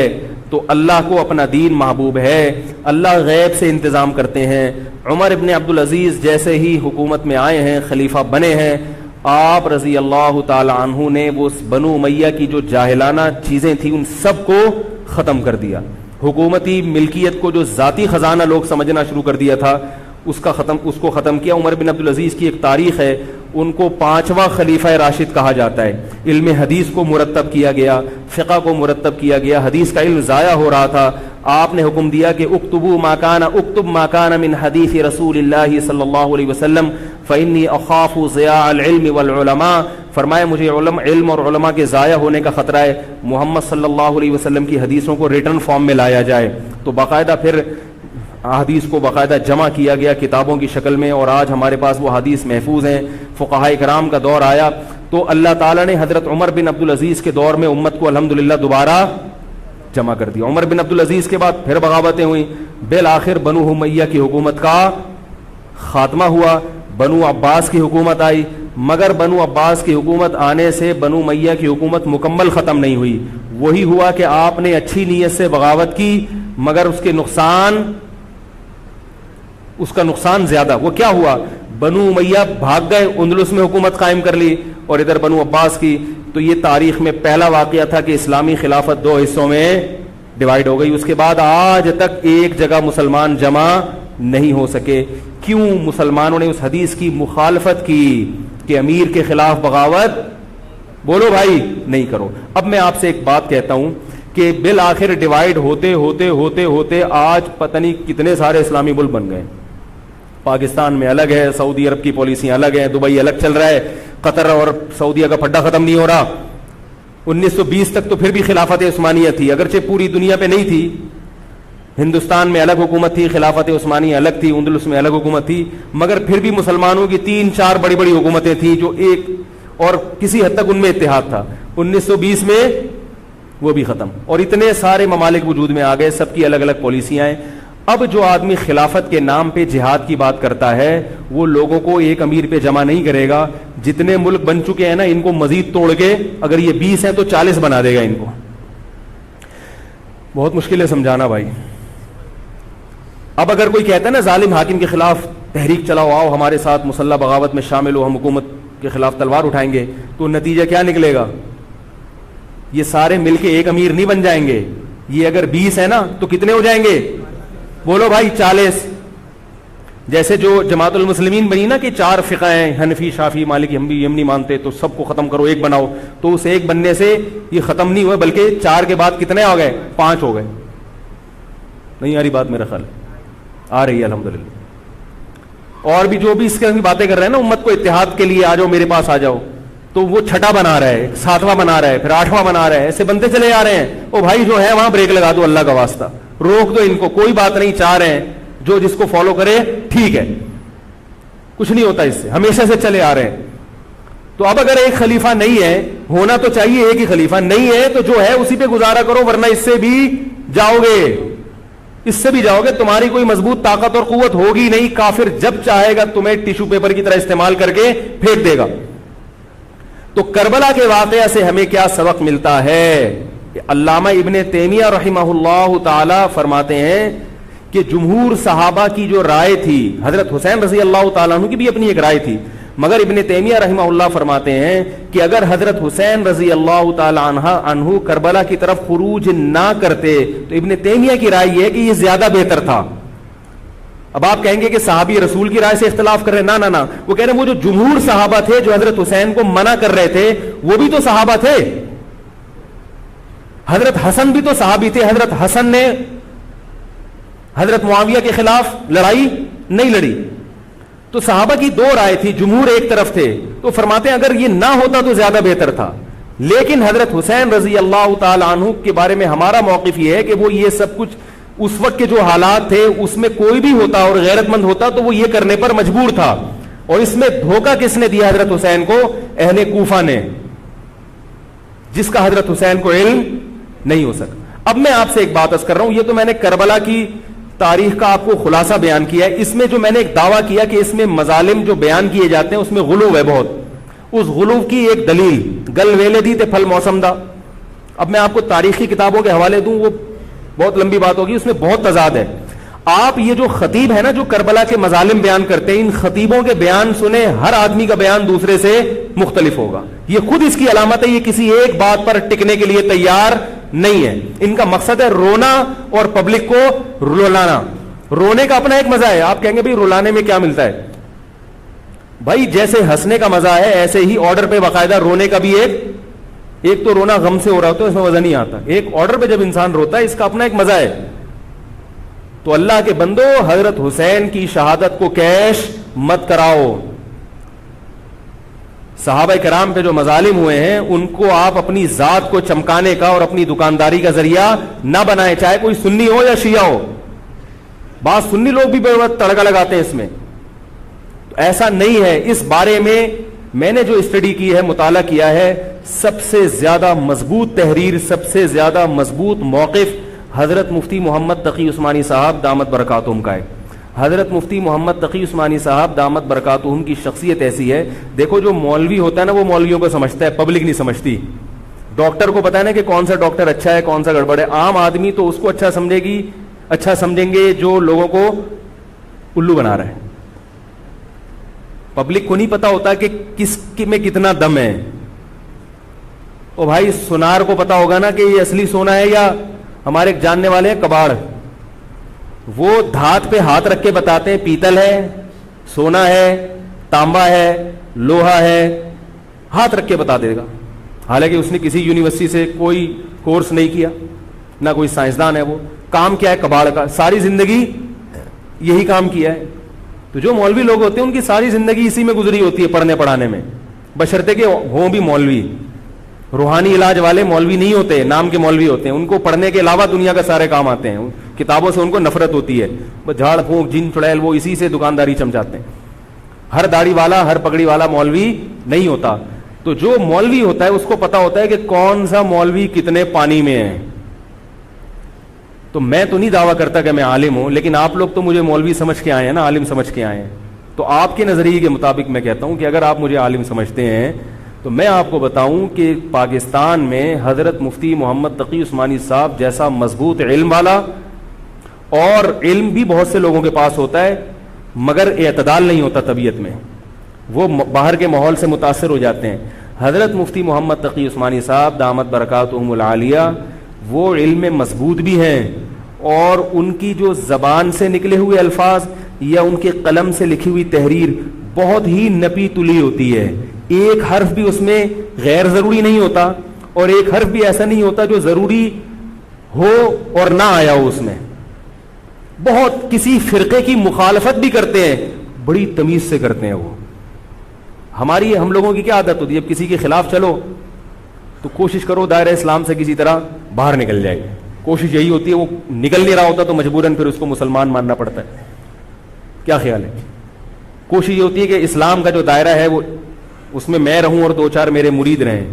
Speaker 1: تو اللہ کو اپنا دین محبوب ہے, اللہ غیب سے انتظام کرتے ہیں. عمر ابن عبدالعزیز جیسے ہی حکومت میں آئے ہیں, خلیفہ بنے ہیں, آپ رضی اللہ تعالی عنہ نے وہ بنو امیہ کی جو جاہلانہ چیزیں تھیں ان سب کو ختم کر دیا. حکومتی ملکیت کو جو ذاتی خزانہ لوگ سمجھنا شروع کر دیا تھا اس کو ختم کیا. عمر بن عبدالعزیز کی ایک تاریخ ہے, ان کو 5واں خلیفہ راشد کہا جاتا ہے. علم حدیث کو مرتب کیا گیا, فقہ کو مرتب کیا گیا, حدیث کا علم ضائع ہو رہا تھا. آپ نے حکم دیا کہ اکتب ما کان من حدیث رسول اللہ صلی اللہ علیہ وسلم فإنی اخاف ضیاع العلم والعلماء. فرمایا مجھے علم اور علماء کے ضائع ہونے کا خطرہ ہے, محمد صلی اللہ علیہ وسلم کی حدیثوں کو ریٹن فارم میں لایا جائے. تو باقاعدہ پھر حدیث کو باقاعدہ جمع کیا گیا کتابوں کی شکل میں, اور آج ہمارے پاس وہ حدیث محفوظ ہیں. فقہائے کرام کا دور آیا تو اللہ تعالیٰ نے حضرت عمر بن عبدالعزیز کے دور میں امت کو الحمدللہ دوبارہ جمع کر دیا. عمر بن عبدالعزیز کے بعد پھر بغاوتیں ہوئیں, بالآخر بنو امیہ کی حکومت کا خاتمہ ہوا, بنو عباس کی حکومت آئی, مگر بنو عباس کی حکومت آنے سے بنو امیہ کی حکومت مکمل ختم نہیں ہوئی. وہی ہوا کہ آپ نے اچھی نیت سے بغاوت کی, مگر اس کا نقصان زیادہ. وہ کیا ہوا, بنو امیہ بھاگ گئے, اندلس میں حکومت قائم کر لی, اور ادھر بنو عباس کی. تو یہ تاریخ میں پہلا واقعہ تھا کہ اسلامی خلافت دو حصوں میں ڈیوائیڈ ہو گئی. اس کے بعد آج تک ایک جگہ مسلمان جمع نہیں ہو سکے. کیوں؟ مسلمانوں نے اس حدیث کی مخالفت کی کہ امیر کے خلاف بغاوت, بولو بھائی, نہیں کرو. اب میں آپ سے ایک بات کہتا ہوں کہ بالآخر ڈیوائیڈ ہوتے ہوتے ہوتے ہوتے آج پتہ نہیں کتنے سارے اسلامی ملک بن گئے. پاکستان میں الگ ہے, سعودی عرب کی پالیسیاں الگ ہیں, دبئی الگ چل رہا ہے, قطر اور سعودیہ کا پھڈا ختم نہیں ہو رہا. 1920 تک تو پھر بھی خلافت عثمانیہ تھی, اگرچہ پوری دنیا پہ نہیں تھی. ہندوستان میں الگ حکومت تھی, خلافت عثمانیہ الگ تھی, اندلس میں الگ حکومت تھی, مگر پھر بھی مسلمانوں کی 3-4 بڑی بڑی حکومتیں تھیں جو ایک, اور کسی حد تک ان میں اتحاد تھا. 1920 میں وہ بھی ختم, اور اتنے سارے ممالک وجود میں آ گئے, سب کی الگ الگ پالیسیاں ہیں. اب جو آدمی خلافت کے نام پہ جہاد کی بات کرتا ہے وہ لوگوں کو ایک امیر پہ جمع نہیں کرے گا. جتنے ملک بن چکے ہیں نا, ان کو مزید توڑ کے, اگر یہ 20 ہیں تو 40 بنا دے گا ان کو. بہت مشکل ہے سمجھانا بھائی. اب اگر کوئی کہتا ہے نا ظالم حاکم کے خلاف تحریک چلاؤ, آؤ ہمارے ساتھ مسلح بغاوت میں شامل ہو, ہم حکومت کے خلاف تلوار اٹھائیں گے, تو نتیجہ کیا نکلے گا؟ یہ سارے مل کے ایک امیر نہیں بن جائیں گے. یہ اگر 20 ہے نا تو کتنے ہو جائیں گے؟ بولو بھائی, 40. جیسے جو جماعت المسلمین بنی نا کہ 4 فقہ ہیں, حنفی, شافعی, مالکی, ہم بھی یہ نہیں مانتے, تو سب کو ختم کرو, ایک بناؤ. تو اس ایک بننے سے یہ ختم نہیں ہوئے, بلکہ 4 کے بعد کتنے آ گئے؟ 5 ہو گئے. نہیں آ رہی بات؟ میرا خیال آ رہی ہے الحمدللہ. اور بھی جو بھی اس کی باتیں کر رہے ہیں نا امت کو اتحاد کے لیے, آ جاؤ میرے پاس آ جاؤ, تو وہ 6واں بنا رہا ہے, 7واں بنا رہا ہے, پھر 8واں بنا رہا ہے, ایسے بنتے چلے جا رہے ہیں. او بھائی جو ہے وہاں بریک لگا دو, اللہ کا واسطہ روک دو ان کو, کوئی بات نہیں, 4 ہیں, جو جس کو فالو کرے ٹھیک ہے, کچھ نہیں ہوتا اس سے, ہمیشہ سے چلے آ رہے ہیں. تو اب اگر ایک خلیفہ نہیں ہے, ہونا تو چاہیے ایک ہی خلیفہ, نہیں ہے تو جو ہے اسی پہ گزارا کرو, ورنہ اس سے بھی جاؤ گے, اس سے بھی جاؤ گے. تمہاری کوئی مضبوط طاقت اور قوت ہوگی نہیں. کافر جب چاہے گا تمہیں ٹیشو پیپر کی طرح استعمال کر کے پھینک دے گا. تو کربلا کے واقعہ سے ہمیں کیا سبق ملتا ہے؟ علامہ ابن تیمیہ رحمہ اللہ تعالی فرماتے ہیں کہ جمہور صحابہ کی جو رائے تھی, حضرت حسین رضی اللہ تعالیٰ عنہ کی بھی اپنی ایک رائے تھی, مگر ابن تیمیہ رحمہ اللہ فرماتے ہیں کہ اگر حضرت حسین رضی اللہ تعالی عنہ کربلا کی طرف خروج نہ کرتے تو ابن تیمیہ کی رائے یہ ہے کہ یہ زیادہ بہتر تھا. اب آپ کہیں گے کہ صحابی رسول کی رائے سے اختلاف کر رہے ہیں, نہ وہ کہہ رہے ہیں وہ جو جمہور صحابہ تھے جو حضرت حسین کو منع کر رہے تھے وہ بھی تو صحابہ تھے. حضرت حسن بھی تو صحابی تھے. حضرت حسن نے حضرت معاویہ کے خلاف لڑائی نہیں لڑی. تو صحابہ کی 2 رائے تھی, جمہور ایک طرف تھے. تو فرماتے ہیں اگر یہ نہ ہوتا تو زیادہ بہتر تھا. لیکن حضرت حسین رضی اللہ تعالی عنہ کے بارے میں ہمارا موقف یہ ہے کہ وہ یہ سب کچھ اس وقت کے جو حالات تھے اس میں کوئی بھی ہوتا اور غیرت مند ہوتا تو وہ یہ کرنے پر مجبور تھا. اور اس میں دھوکہ کس نے دیا حضرت حسین کو؟ اہل کوفہ نے, جس کا حضرت حسین کو علم نہیں ہو سکا. اب میں آپ سے ایک بات عرض کر رہا ہوں, یہ تو میں نے کربلا کی تاریخ کا آپ کو خلاصہ بیان کیا ہے. اس میں جو میں نے ایک دعویٰ کیا کہ اس میں مظالم جو بیان کیے جاتے ہیں اس میں غلو ہے بہت, اس غلو کی ایک دلیل گل ویلے دی تے پھل موسم دا. اب میں آپ کو تاریخی کتابوں کے حوالے دوں, وہ بہت لمبی بات ہوگی, اس میں بہت تضاد ہے. آپ یہ جو خطیب ہے نا جو کربلا کے مظالم بیان کرتے ہیں, ان خطیبوں کے بیان سنیں, ہر آدمی کا بیان دوسرے سے مختلف ہوگا. یہ خود اس کی علامت ہے, یہ کسی ایک بات پر ٹکنے کے لیے تیار نہیں ہے. ان کا مقصد ہے رونا اور پبلک کو رلانا. رونے کا اپنا ایک مزہ ہے. آپ کہیں گے بھائی رلانے میں کیا ملتا ہے؟ بھائی جیسے ہنسنے کا مزہ ہے ایسے ہی آرڈر پہ باقاعدہ رونے کا بھی ایک تو رونا غم سے ہو رہا ہوتا ہے, اس میں مزہ نہیں آتا. ایک آرڈر پہ جب انسان روتا ہے اس کا اپنا ایک مزہ ہے. تو اللہ کے بندو, حضرت حسین کی شہادت کو کیش مت کراؤ. صحابہ کرام پہ جو مظالم ہوئے ہیں ان کو آپ اپنی ذات کو چمکانے کا اور اپنی دکانداری کا ذریعہ نہ بنائیں, چاہے کوئی سنی ہو یا شیعہ ہو. بعض سنی لوگ بھی تڑکا لگاتے ہیں اس میں, تو ایسا نہیں ہے. اس بارے میں نے جو اسٹڈی کی ہے, مطالعہ کیا ہے, سب سے زیادہ مضبوط تحریر, سب سے زیادہ مضبوط موقف حضرت مفتی محمد تقی عثمانی صاحب دامت برکاتہم کا ہے. حضرت مفتی محمد تقی عثمانی صاحب دامت برکاتہم کی شخصیت ایسی ہے, دیکھو جو مولوی ہوتا ہے نا وہ مولویوں کو سمجھتا ہے, پبلک نہیں سمجھتی. ڈاکٹر کو پتا ہے نا کہ کون سا ڈاکٹر اچھا ہے کون سا گڑبڑ ہے. عام آدمی تو اس کو اچھا سمجھیں گے جو لوگوں کو الو بنا رہا ہے. پبلک کو نہیں پتا ہوتا کہ کس میں کتنا دم ہے. او بھائی سونار کو پتا ہوگا نا کہ یہ اصلی سونا ہے یا ہمارے جاننے والے ہیں کباڑ, وہ دھات پہ ہاتھ رکھ کے بتاتے ہیں پیتل ہے, سونا ہے, تانبا ہے, لوہا ہے, ہاتھ رکھ کے بتا دے گا. حالانکہ اس نے کسی یونیورسٹی سے کوئی کورس نہیں کیا, نہ کوئی سائنسدان ہے. وہ کام کیا ہے کباڑ کا, ساری زندگی یہی کام کیا ہے. تو جو مولوی لوگ ہوتے ہیں ان کی ساری زندگی اسی میں گزری ہوتی ہے, پڑھنے پڑھانے میں, بشرطے کہ ہوں بھی مولوی. روحانی علاج والے مولوی نہیں ہوتے, نام کے مولوی ہوتے ہیں. ان کو پڑھنے کے علاوہ دنیا کا سارے کام آتے ہیں. کتابوں سے ان کو نفرت ہوتی ہے, بس جھاڑ پھونک جن چڑیل وہ اسی سے دکانداری چمچاتے ہیں. ہر داڑھی والا ہر پگڑی والا مولوی نہیں ہوتا. تو جو مولوی ہوتا ہے اس کو پتا ہوتا ہے کہ کون سا مولوی کتنے پانی میں ہے. تو میں تو نہیں دعویٰ کرتا کہ میں عالم ہوں, لیکن آپ لوگ تو مجھے مولوی سمجھ کے آئے ہیں نا, عالم سمجھ کے آئے ہیں. تو آپ کے نظریے کے مطابق میں کہتا ہوں کہ اگر آپ مجھے عالم سمجھتے ہیں تو میں آپ کو بتاؤں کہ پاکستان میں حضرت مفتی محمد تقی عثمانی صاحب جیسا مضبوط علم والا, اور علم بھی بہت سے لوگوں کے پاس ہوتا ہے مگر اعتدال نہیں ہوتا طبیعت میں, وہ باہر کے ماحول سے متاثر ہو جاتے ہیں. حضرت مفتی محمد تقی عثمانی صاحب دامت برکاتہم العالیہ وہ علم میں مضبوط بھی ہیں, اور ان کی جو زبان سے نکلے ہوئے الفاظ یا ان کے قلم سے لکھی ہوئی تحریر بہت ہی نپی تلی ہوتی ہے. ایک حرف بھی اس میں غیر ضروری نہیں ہوتا, اور ایک حرف بھی ایسا نہیں ہوتا جو ضروری ہو اور نہ آیا ہو اس میں. بہت کسی فرقے کی مخالفت بھی کرتے ہیں, بڑی تمیز سے کرتے ہیں. وہ ہم لوگوں کی کیا عادت ہوتی ہے, جب کسی کے خلاف چلو تو کوشش کرو دائرہ اسلام سے کسی طرح باہر نکل جائے. کوشش یہی ہوتی ہے, وہ نکل نہیں رہا ہوتا تو مجبوراً پھر اس کو مسلمان ماننا پڑتا ہے. کیا خیال ہے؟ کوشش یہ ہوتی ہے کہ اسلام کا جو دائرہ ہے وہ اس میں رہوں اور دو چار میرے مرید رہیں,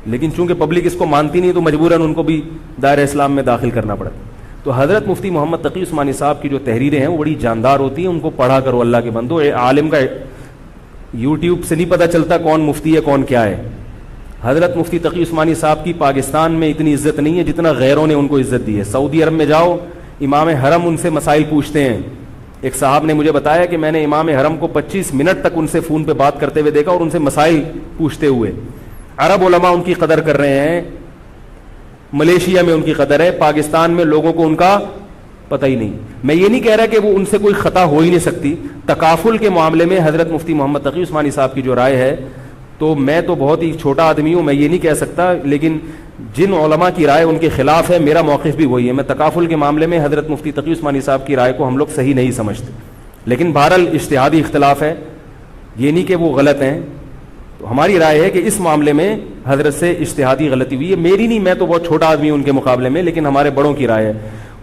Speaker 1: لیکن چونکہ پبلک اس کو مانتی نہیں تو مجبوراً ان کو بھی دائرہ اسلام میں داخل کرنا پڑتا. تو حضرت مفتی محمد تقی عثمانی صاحب کی جو تحریریں ہیں وہ بڑی جاندار ہوتی ہیں, ان کو پڑھا کرو اللہ کے بندو. عالم کا یوٹیوب سے نہیں پتہ چلتا کون مفتی ہے کون کیا ہے. حضرت مفتی تقی عثمانی صاحب کی پاکستان میں اتنی عزت نہیں ہے جتنا غیروں نے ان کو عزت دی ہے. سعودی عرب میں جاؤ, امام حرم ان سے مسائل پوچھتے ہیں. ایک صاحب نے مجھے بتایا کہ میں نے امام حرم کو 25 منٹ تک ان سے فون پہ بات کرتے ہوئے دیکھا اور ان سے مسائل پوچھتے ہوئے. عرب علماء ان کی قدر کر رہے ہیں, ملیشیا میں ان کی قدر ہے, پاکستان میں لوگوں کو ان کا پتہ ہی نہیں. میں یہ نہیں کہہ رہا کہ وہ ان سے کوئی خطا ہو ہی نہیں سکتی. تکافل کے معاملے میں حضرت مفتی محمد تقی عثمانی صاحب کی جو رائے ہے, تو میں تو بہت ہی چھوٹا آدمی ہوں, میں یہ نہیں کہہ سکتا, لیکن جن علماء کی رائے ان کے خلاف ہے میرا موقف بھی وہی ہے. میں تکافل کے معاملے میں حضرت مفتی تقی عثمانی صاحب کی رائے کو ہم لوگ صحیح نہیں سمجھتے, لیکن بہرحال اجتہادی اختلاف ہے, یہ نہیں کہ وہ غلط ہیں. تو ہماری رائے ہے کہ اس معاملے میں حضرت سے اجتہادی غلطی ہوئی ہے. میری نہیں, میں تو بہت چھوٹا آدمی ہوں ان کے مقابلے میں, لیکن ہمارے بڑوں کی رائے ہے.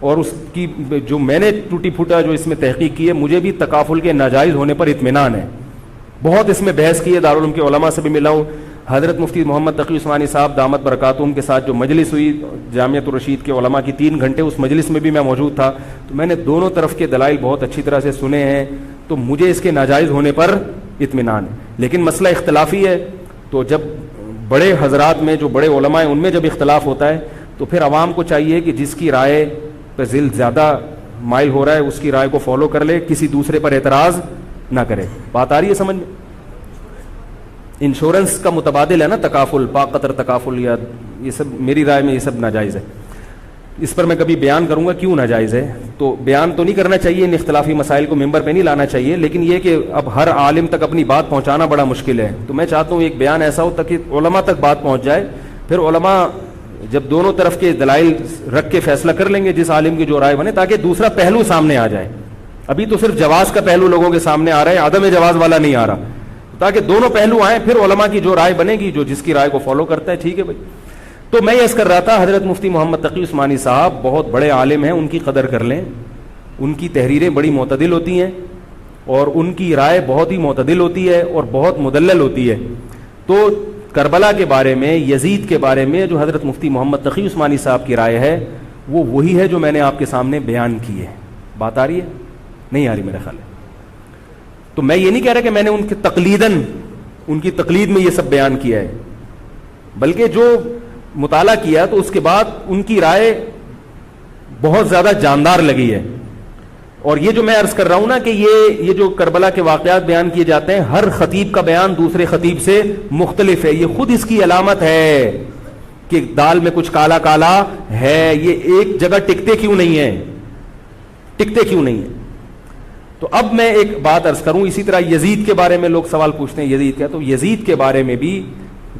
Speaker 1: اور اس کی جو میں نے ٹوٹی پھوٹا جو اس میں تحقیق کی ہے, مجھے بھی تکافل کے ناجائز ہونے پر اطمینان ہے. بہت اس میں بحث کی ہے, دارالعلوم کے علماء سے بھی ملا ہوں. حضرت مفتی محمد تقی عثمانی صاحب دامت برکاتہم کے ساتھ جو مجلس ہوئی جامعۃ الرشید کے علماء کی 3 گھنٹے, اس مجلس میں بھی میں موجود تھا. تو میں نے دونوں طرف کے دلائل بہت اچھی طرح سے سنے ہیں, تو مجھے اس کے ناجائز ہونے پر اطمینان ہے. لیکن مسئلہ اختلافی ہے, تو جب بڑے حضرات میں جو بڑے علماء ہیں ان میں جب اختلاف ہوتا ہے تو پھر عوام کو چاہیے کہ جس کی رائے پہ ذل زیادہ مائل ہو رہا ہے اس کی رائے کو فالو کر لے, کسی دوسرے پر اعتراض نہ کرے. بات آ رہی ہے سمجھ میں؟ انشورنس کا متبادل ہے نا تکافل, پاک قطر تکافل, یا یہ سب میری رائے میں یہ سب ناجائز ہے. اس پر میں کبھی بیان کروں گا کیوں ناجائز ہے. تو بیان تو نہیں کرنا چاہیے, ان اختلافی مسائل کو ممبر پہ نہیں لانا چاہیے, لیکن یہ کہ اب ہر عالم تک اپنی بات پہنچانا بڑا مشکل ہے. تو میں چاہتا ہوں ایک بیان ایسا ہو تاکہ علماء تک بات پہنچ جائے. پھر علماء جب دونوں طرف کے دلائل رکھ کے فیصلہ کر لیں گے جس عالم کی جو رائے بنے, تاکہ دوسرا پہلو سامنے آ جائے. ابھی تو صرف جواز کا پہلو لوگوں کے سامنے آ رہا ہے, عدم جواز والا نہیں آ رہا, تاکہ دونوں پہلو آئیں. پھر علماء کی جو رائے بنے گی, جو جس کی رائے کو فالو کرتا ہے, ٹھیک ہے بھائی. تو میں یہ کر رہا تھا, حضرت مفتی محمد تقی عثمانی صاحب بہت بڑے عالم ہیں, ان کی قدر کر لیں. ان کی تحریریں بڑی معتدل ہوتی ہیں اور ان کی رائے بہت ہی معتدل ہوتی ہے اور بہت مدلل ہوتی ہے. تو کربلا کے بارے میں, یزید کے بارے میں جو حضرت مفتی محمد تقی عثمانی صاحب کی رائے ہے وہ وہی ہے جو میں نے آپ کے سامنے بیان کی ہے. بات آ رہی ہے؟ نہیں آ رہی میرا خیال ہے. تو میں یہ نہیں کہہ رہا کہ میں نے ان کی تقلیداً ان کی تقلید میں یہ سب بیان کیا ہے, بلکہ جو مطالعہ کیا تو اس کے بعد ان کی رائے بہت زیادہ جاندار لگی ہے. اور یہ جو میں عرض کر رہا ہوں نا کہ یہ جو کربلا کے واقعات بیان کیے جاتے ہیں, ہر خطیب کا بیان دوسرے خطیب سے مختلف ہے. یہ خود اس کی علامت ہے کہ دال میں کچھ کالا کالا ہے. یہ ایک جگہ ٹکتے کیوں نہیں ہیں, ٹکتے کیوں نہیں ہیں. تو اب میں ایک بات عرض کروں. اسی طرح یزید کے بارے میں لوگ سوال پوچھتے ہیں یزید کیا, تو یزید کے بارے میں بھی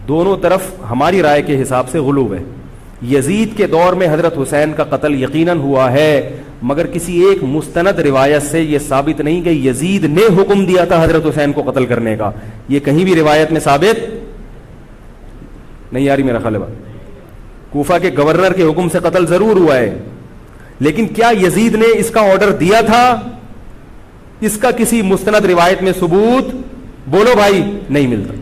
Speaker 1: دونوں طرف ہماری رائے کے حساب سے غلو ہے. یزید کے دور میں حضرت حسین کا قتل یقیناً ہوا ہے, مگر کسی ایک مستند روایت سے یہ ثابت نہیں کہ یزید نے حکم دیا تھا حضرت حسین کو قتل کرنے کا. یہ کہیں بھی روایت میں ثابت نہیں آ رہی میرا خیال ہے. کوفہ کے گورنر کے حکم سے قتل ضرور ہوا ہے, لیکن کیا یزید نے اس کا آرڈر دیا تھا, اس کا کسی مستند روایت میں ثبوت بولو بھائی نہیں ملتا.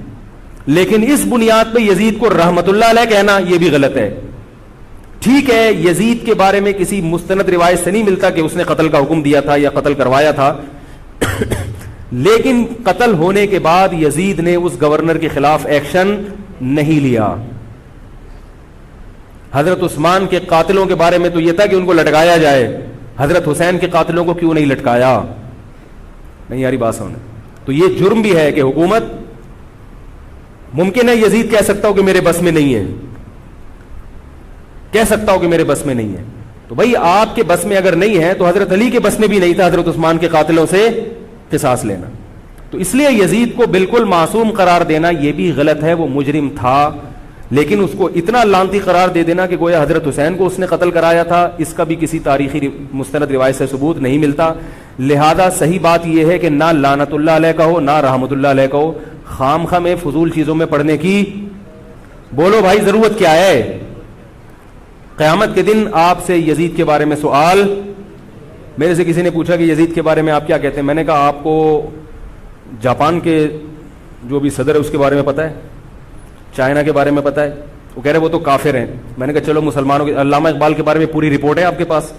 Speaker 1: لیکن اس بنیاد پہ یزید کو رحمت اللہ علیہ کہنا یہ بھی غلط ہے. ٹھیک ہے, یزید کے بارے میں کسی مستند روایت سے نہیں ملتا کہ اس نے قتل کا حکم دیا تھا یا قتل کروایا تھا, لیکن قتل ہونے کے بعد یزید نے اس گورنر کے خلاف ایکشن نہیں لیا. حضرت عثمان کے قاتلوں کے بارے میں تو یہ تھا کہ ان کو لٹکایا جائے, حضرت حسین کے قاتلوں کو کیوں نہیں لٹکایا. نہیں یاری بات سمجھ. تو یہ جرم بھی ہے کہ حکومت, ممکن ہے یزید کہہ سکتا ہو کہ میرے بس میں نہیں ہے, کہہ سکتا ہو کہ میرے بس میں نہیں ہے. تو بھائی آپ کے بس میں اگر نہیں ہے تو حضرت علی کے بس میں بھی نہیں تھا حضرت عثمان کے قاتلوں سے قصاص لینا. تو اس لیے یزید کو بالکل معصوم قرار دینا یہ بھی غلط ہے. وہ مجرم تھا, لیکن اس کو اتنا لعنتی قرار دے دینا کہ گویا حضرت حسین کو اس نے قتل کرایا تھا, اس کا بھی کسی تاریخی مستند روایت سے ثبوت نہیں ملتا. لہذا صحیح بات یہ ہے کہ نہ لعنت اللہ علیہ کا ہو نہ رحمت اللہ علیہ کا ہو. خام خواہ میں فضول چیزوں میں پڑھنے کی بولو بھائی ضرورت کیا ہے. قیامت کے دن آپ سے یزید کے بارے میں سوال, میرے سے کسی نے پوچھا کہ یزید کے بارے میں آپ کیا کہتے ہیں. میں نے کہا آپ کو جاپان کے جو بھی صدر ہے اس کے بارے میں پتہ ہے, چائنا کے بارے میں پتہ ہے. وہ کہہ رہے وہ تو کافر ہیں. میں نے کہا چلو مسلمانوں کے علامہ اقبال کے بارے میں پوری رپورٹ ہے آپ کے پاس.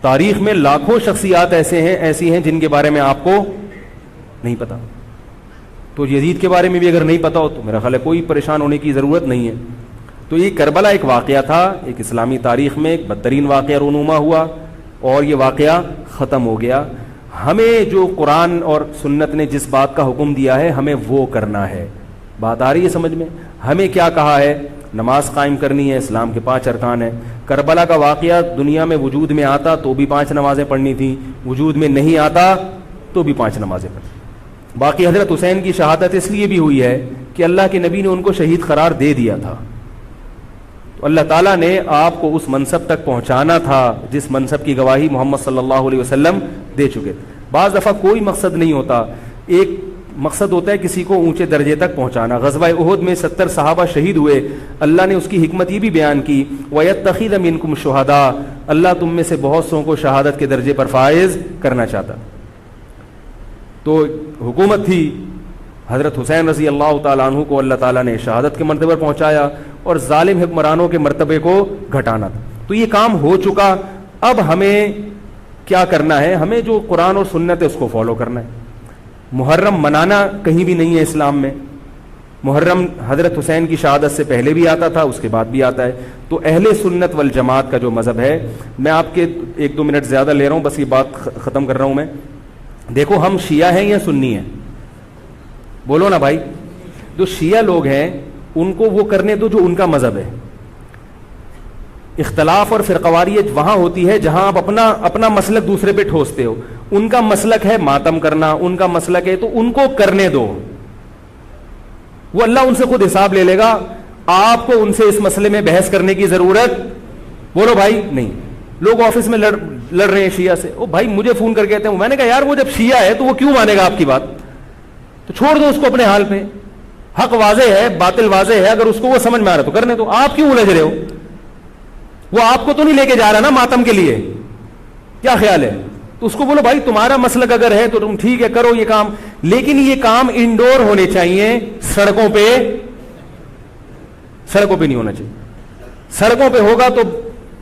Speaker 1: تاریخ میں لاکھوں شخصیات ایسی ہیں جن کے بارے میں آپ کو نہیں پتا. تو یزید کے بارے میں بھی اگر نہیں پتا ہو تو میرا خیال ہے کوئی پریشان ہونے کی ضرورت نہیں ہے. تو یہ کربلا ایک واقعہ تھا, ایک اسلامی تاریخ میں ایک بدترین واقعہ رونما ہوا اور یہ واقعہ ختم ہو گیا. ہمیں جو قرآن اور سنت نے جس بات کا حکم دیا ہے ہمیں وہ کرنا ہے. بات آ رہی ہے سمجھ میں؟ ہمیں کیا کہا ہے؟ نماز قائم کرنی ہے, اسلام کے 5 ارکان ہیں. کربلا کا واقعہ دنیا میں وجود میں آتا تو بھی 5 نمازیں پڑھنی تھیں, وجود میں نہیں آتا تو بھی 5 نمازیں پڑھنی. باقی حضرت حسین کی شہادت اس لیے بھی ہوئی ہے کہ اللہ کے نبی نے ان کو شہید قرار دے دیا تھا. تو اللہ تعالیٰ نے آپ کو اس منصب تک پہنچانا تھا جس منصب کی گواہی محمد صلی اللہ علیہ وسلم دے چکے. بعض دفعہ کوئی مقصد نہیں ہوتا, ایک مقصد ہوتا ہے کسی کو اونچے درجے تک پہنچانا. غزوہ احد میں 70 صحابہ شہید ہوئے, اللہ نے اس کی حکمت یہ بھی بیان کی وَيَتَّخِذَ مِنْكُمْ شُهَدَاءَ, اللہ تم میں سے بہت سو کو شہادت کے درجے پر فائز کرنا چاہتا. تو حکومت تھی, حضرت حسین رضی اللہ تعالیٰ عنہ کو اللہ تعالیٰ نے شہادت کے مرتبے پر پہنچایا اور ظالم حکمرانوں کے مرتبے کو گھٹانا تھا. تو یہ کام ہو چکا. اب ہمیں کیا کرنا ہے؟ ہمیں جو قرآن اور سنت ہے اس کو فالو کرنا ہے. محرم منانا کہیں بھی نہیں ہے اسلام میں. محرم حضرت حسین کی شہادت سے پہلے بھی آتا تھا, اس کے بعد بھی آتا ہے. تو اہل سنت والجماعت کا جو مذہب ہے, میں آپ کے 1-2 منٹ زیادہ لے رہا ہوں, بس یہ بات ختم کر رہا ہوں میں. دیکھو ہم شیعہ ہیں یا سنی ہیں؟ بولو نا بھائی. جو شیعہ لوگ ہیں ان کو وہ کرنے دو جو ان کا مذہب ہے. اختلاف اور فرقواریت وہاں ہوتی ہے جہاں آپ اپنا مسلک دوسرے پہ ٹھوستے ہو. ان کا مسلک ہے ماتم کرنا, ان کا مسلک ہے تو ان کو کرنے دو, وہ اللہ ان سے خود حساب لے لے گا. آپ کو ان سے اس مسئلے میں بحث کرنے کی ضرورت بولو بھائی نہیں. لوگ آفس میں لڑ رہے ہیں شیعہ سے, او بھائی مجھے فون کر کے کہتے ہیں, میں نے کہا یار وہ جب شیعہ ہے تو وہ کیوں مانے گا آپ کی بات؟ تو چھوڑ دو اس کو اپنے حال پہ. حق واضح ہے, باطل واضح ہے, اگر اس کو وہ سمجھ میں آ رہا تو کرنے دو. آپ کیوں الجھ رہے ہو؟ وہ آپ کو تو نہیں لے کے جا رہا نا ماتم کے لیے, کیا خیال ہے؟ تو اس کو بولو بھائی تمہارا مسلک اگر ہے تو تم ٹھیک ہے کرو یہ کام, لیکن یہ کام انڈور ہونے چاہیے, سڑکوں پہ نہیں ہونا چاہیے. سڑکوں پہ ہوگا تو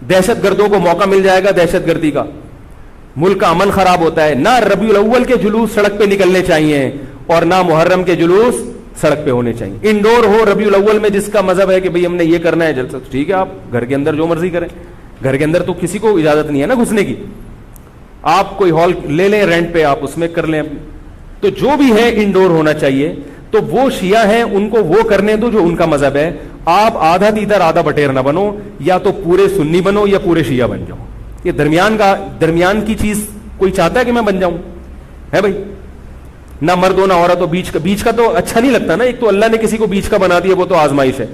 Speaker 1: دہشت گردوں کو موقع مل جائے گا دہشت گردی کا. ملک کا امن خراب ہوتا ہے. نہ ربیع الاول کے جلوس سڑک پہ نکلنے چاہیے اور نہ محرم کے جلوس سڑک پہ ہونے چاہیے. انڈور ہو ربیع الاول میں, جس کا مذہب ہے کہ بھئی ہم نے یہ کرنا ہے جلسہ, ٹھیک ہے, آپ گھر کے اندر جو مرضی کریں. گھر کے اندر تو کسی کو اجازت نہیں ہے نا گھسنے کی. آپ کوئی ہال لے لیں رینٹ پہ, آپ اس میں کر لیں. تو جو بھی ہے انڈور ہونا چاہیے. تو وہ شیعہ ہیں, ان کو وہ کرنے دو جو ان کا مذہب ہے. آپ آدھا تیتر آدھا بٹیر نہ بنو, یا تو پورے سنی بنو یا پورے شیعہ بن جاؤ. یہ درمیان کی چیز کوئی چاہتا ہے کہ میں بن جاؤں؟ ہے بھائی, نہ مرد ہو نہ عورت ہو. بیچ کا تو اچھا نہیں لگتا نا. ایک تو اللہ نے کسی کو بیچ کا بنا دیا, وہ تو آزمائش ہے.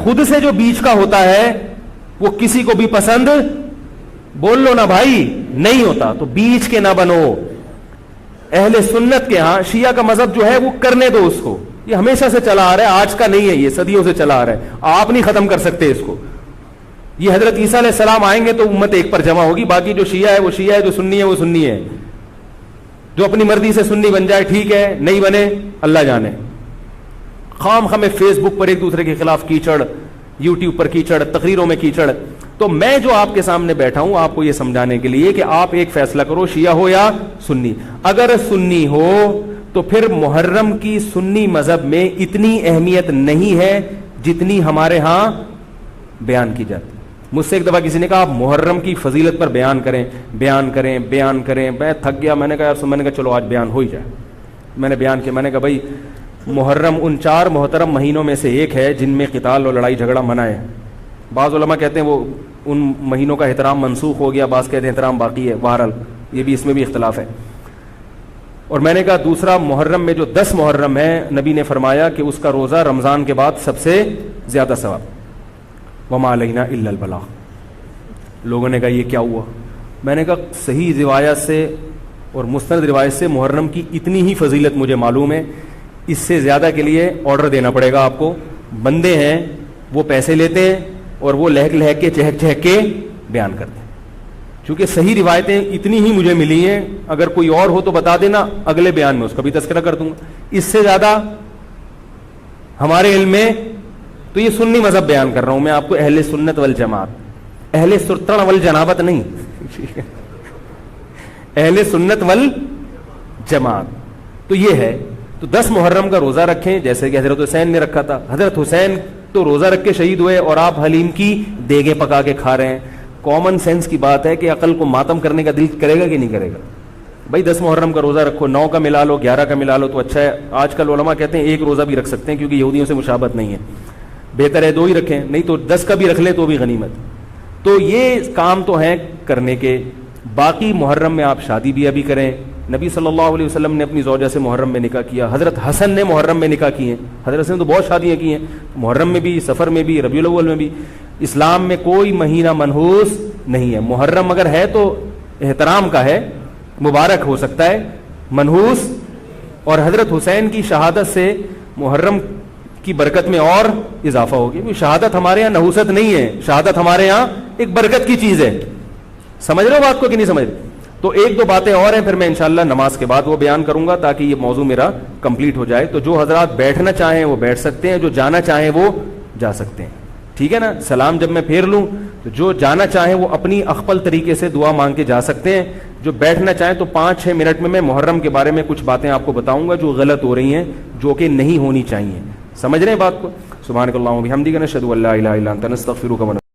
Speaker 1: خود سے جو بیچ کا ہوتا ہے وہ کسی کو بھی پسند, بول لو نا بھائی, نہیں ہوتا. تو بیچ کے نہ بنو. اہل سنت کے ہاں شیعہ کا مذہب جو ہے وہ کرنے دو اس کو. یہ ہمیشہ سے چلا آ رہا ہے, آج کا نہیں ہے, یہ صدیوں سے چلا آ رہا ہے. آپ نہیں ختم کر سکتے اس کو. یہ حضرت عیسیٰ علیہ السلام آئیں گے تو امت ایک پر جمع ہوگی. باقی جو شیعہ ہے وہ شیعہ ہے, جو سنی ہے وہ سنی ہے. جو اپنی مرضی سے سنی بن جائے ٹھیک ہے, نہیں بنے اللہ جانے. خام خامے فیس بک پر ایک دوسرے کے خلاف کیچڑ, یوٹیوب پر کیچڑ, تقریروں میں کیچڑ. تو میں جو آپ کے سامنے بیٹھا ہوں آپ کو یہ سمجھانے کے لیے کہ آپ ایک فیصلہ کرو, شیعہ ہو یا سنی. اگر سنی ہو تو پھر محرم کی سنی مذہب میں اتنی اہمیت نہیں ہے جتنی ہمارے ہاں بیان کی جاتی. مجھ سے ایک دفعہ کسی نے کہا آپ محرم کی فضیلت پر بیان کریں. میں تھک گیا. میں نے کہا چلو آج بیان ہو ہی جائے. میں نے بیان کیا. میں نے کہا بھائی محرم ان 4 محترم مہینوں میں سے ایک ہے جن میں قتال اور لڑائی جھگڑا منع ہے. بعض علماء کہتے ہیں وہ ان مہینوں کا احترام منسوخ ہو گیا, بعض کہتے ہیں احترام باقی ہے. بہرحال یہ بھی, اس میں بھی اختلاف ہے. اور میں نے کہا دوسرا محرم میں جو 10 محرم ہے, نبی نے فرمایا کہ اس کا روزہ رمضان کے بعد سب سے زیادہ ثواب. وما علینا الا البلاغ. لوگوں نے کہا یہ کیا ہوا؟ میں نے کہا صحیح روایت سے اور مستند روایت سے محرم کی اتنی ہی فضیلت مجھے معلوم ہے. اس سے زیادہ کے لیے آرڈر دینا پڑے گا آپ کو. بندے ہیں وہ پیسے لیتے ہیں اور وہ لہک لہک کے چہک چہک کے بیان کرتے ہیں. چونکہ صحیح روایتیں اتنی ہی مجھے ملی ہیں, اگر کوئی اور ہو تو بتا دینا, اگلے بیان میں اس کا بھی تذکرہ کر دوں گا. اس سے زیادہ ہمارے علم میں تو یہ سنی مذہب بیان کر رہا ہوں میں آپ کو, اہل سنت والجماعت, اہل سرتن والجنابت نہیں, اہل سنت والجماعت. تو یہ ہے. تو 10 محرم کا روزہ رکھیں جیسے کہ حضرت حسین نے رکھا تھا. حضرت حسین تو روزہ رکھ کے شہید ہوئے اور آپ حلیم کی دیگیں پکا کے کھا رہے ہیں. کامن سینس کی بات ہے کہ عقل کو ماتم کرنے کا دل کرے گا کہ نہیں کرے گا؟ بھائی 10 محرم کا روزہ رکھو, 9 کا ملا لو, 11 کا ملا لو تو اچھا ہے. آج کل علماء کہتے ہیں ایک روزہ بھی رکھ سکتے ہیں کیونکہ یہودیوں سے مشابہت نہیں ہے, بہتر ہے 2 ہی رکھیں, نہیں تو 10 کا بھی رکھ لیں تو بھی غنیمت. تو یہ کام تو ہیں کرنے کے. باقی محرم میں آپ شادی بھی ابھی کریں. نبی صلی اللہ علیہ وسلم نے اپنی زوجہ سے محرم میں نکاح کیا. حضرت حسن نے محرم میں نکاح کیے. حضرت حسن نے تو بہت شادیاں کی ہیں, محرم میں بھی, سفر میں بھی, ربیع الاول میں بھی. اسلام میں کوئی مہینہ منحوس نہیں ہے. محرم اگر ہے تو احترام کا ہے, مبارک ہو سکتا ہے, منحوس. اور حضرت حسین کی شہادت سے محرم کی برکت میں اور اضافہ ہوگی. شہادت ہمارے یہاں نحوست نہیں ہے, شہادت ہمارے یہاں ایک برکت کی چیز ہے. سمجھ رہے ہو بات کو کہ نہیں سمجھ رہے؟ تو 1-2 باتیں اور ہیں, پھر میں انشاءاللہ نماز کے بعد وہ بیان کروں گا تاکہ یہ موضوع میرا کمپلیٹ ہو جائے. تو جو حضرات بیٹھنا چاہیں وہ بیٹھ سکتے ہیں, جو جانا چاہیں وہ جا سکتے ہیں. ٹھیک ہے نا؟ سلام جب میں پھیر لوں تو جو جانا چاہیں وہ اپنی اخپل طریقے سے دعا مانگ کے جا سکتے ہیں. جو بیٹھنا چاہیں تو 5-6 منٹ میں محرم کے بارے میں کچھ باتیں آپ کو بتاؤں گا جو غلط ہو رہی ہیں, جو کہ نہیں ہونی چاہیے. سمجھ رہے ہیں بات کو؟ سبحانک اللہم و بحمدک نشہد ان لا الہ الا انت نستغفرک و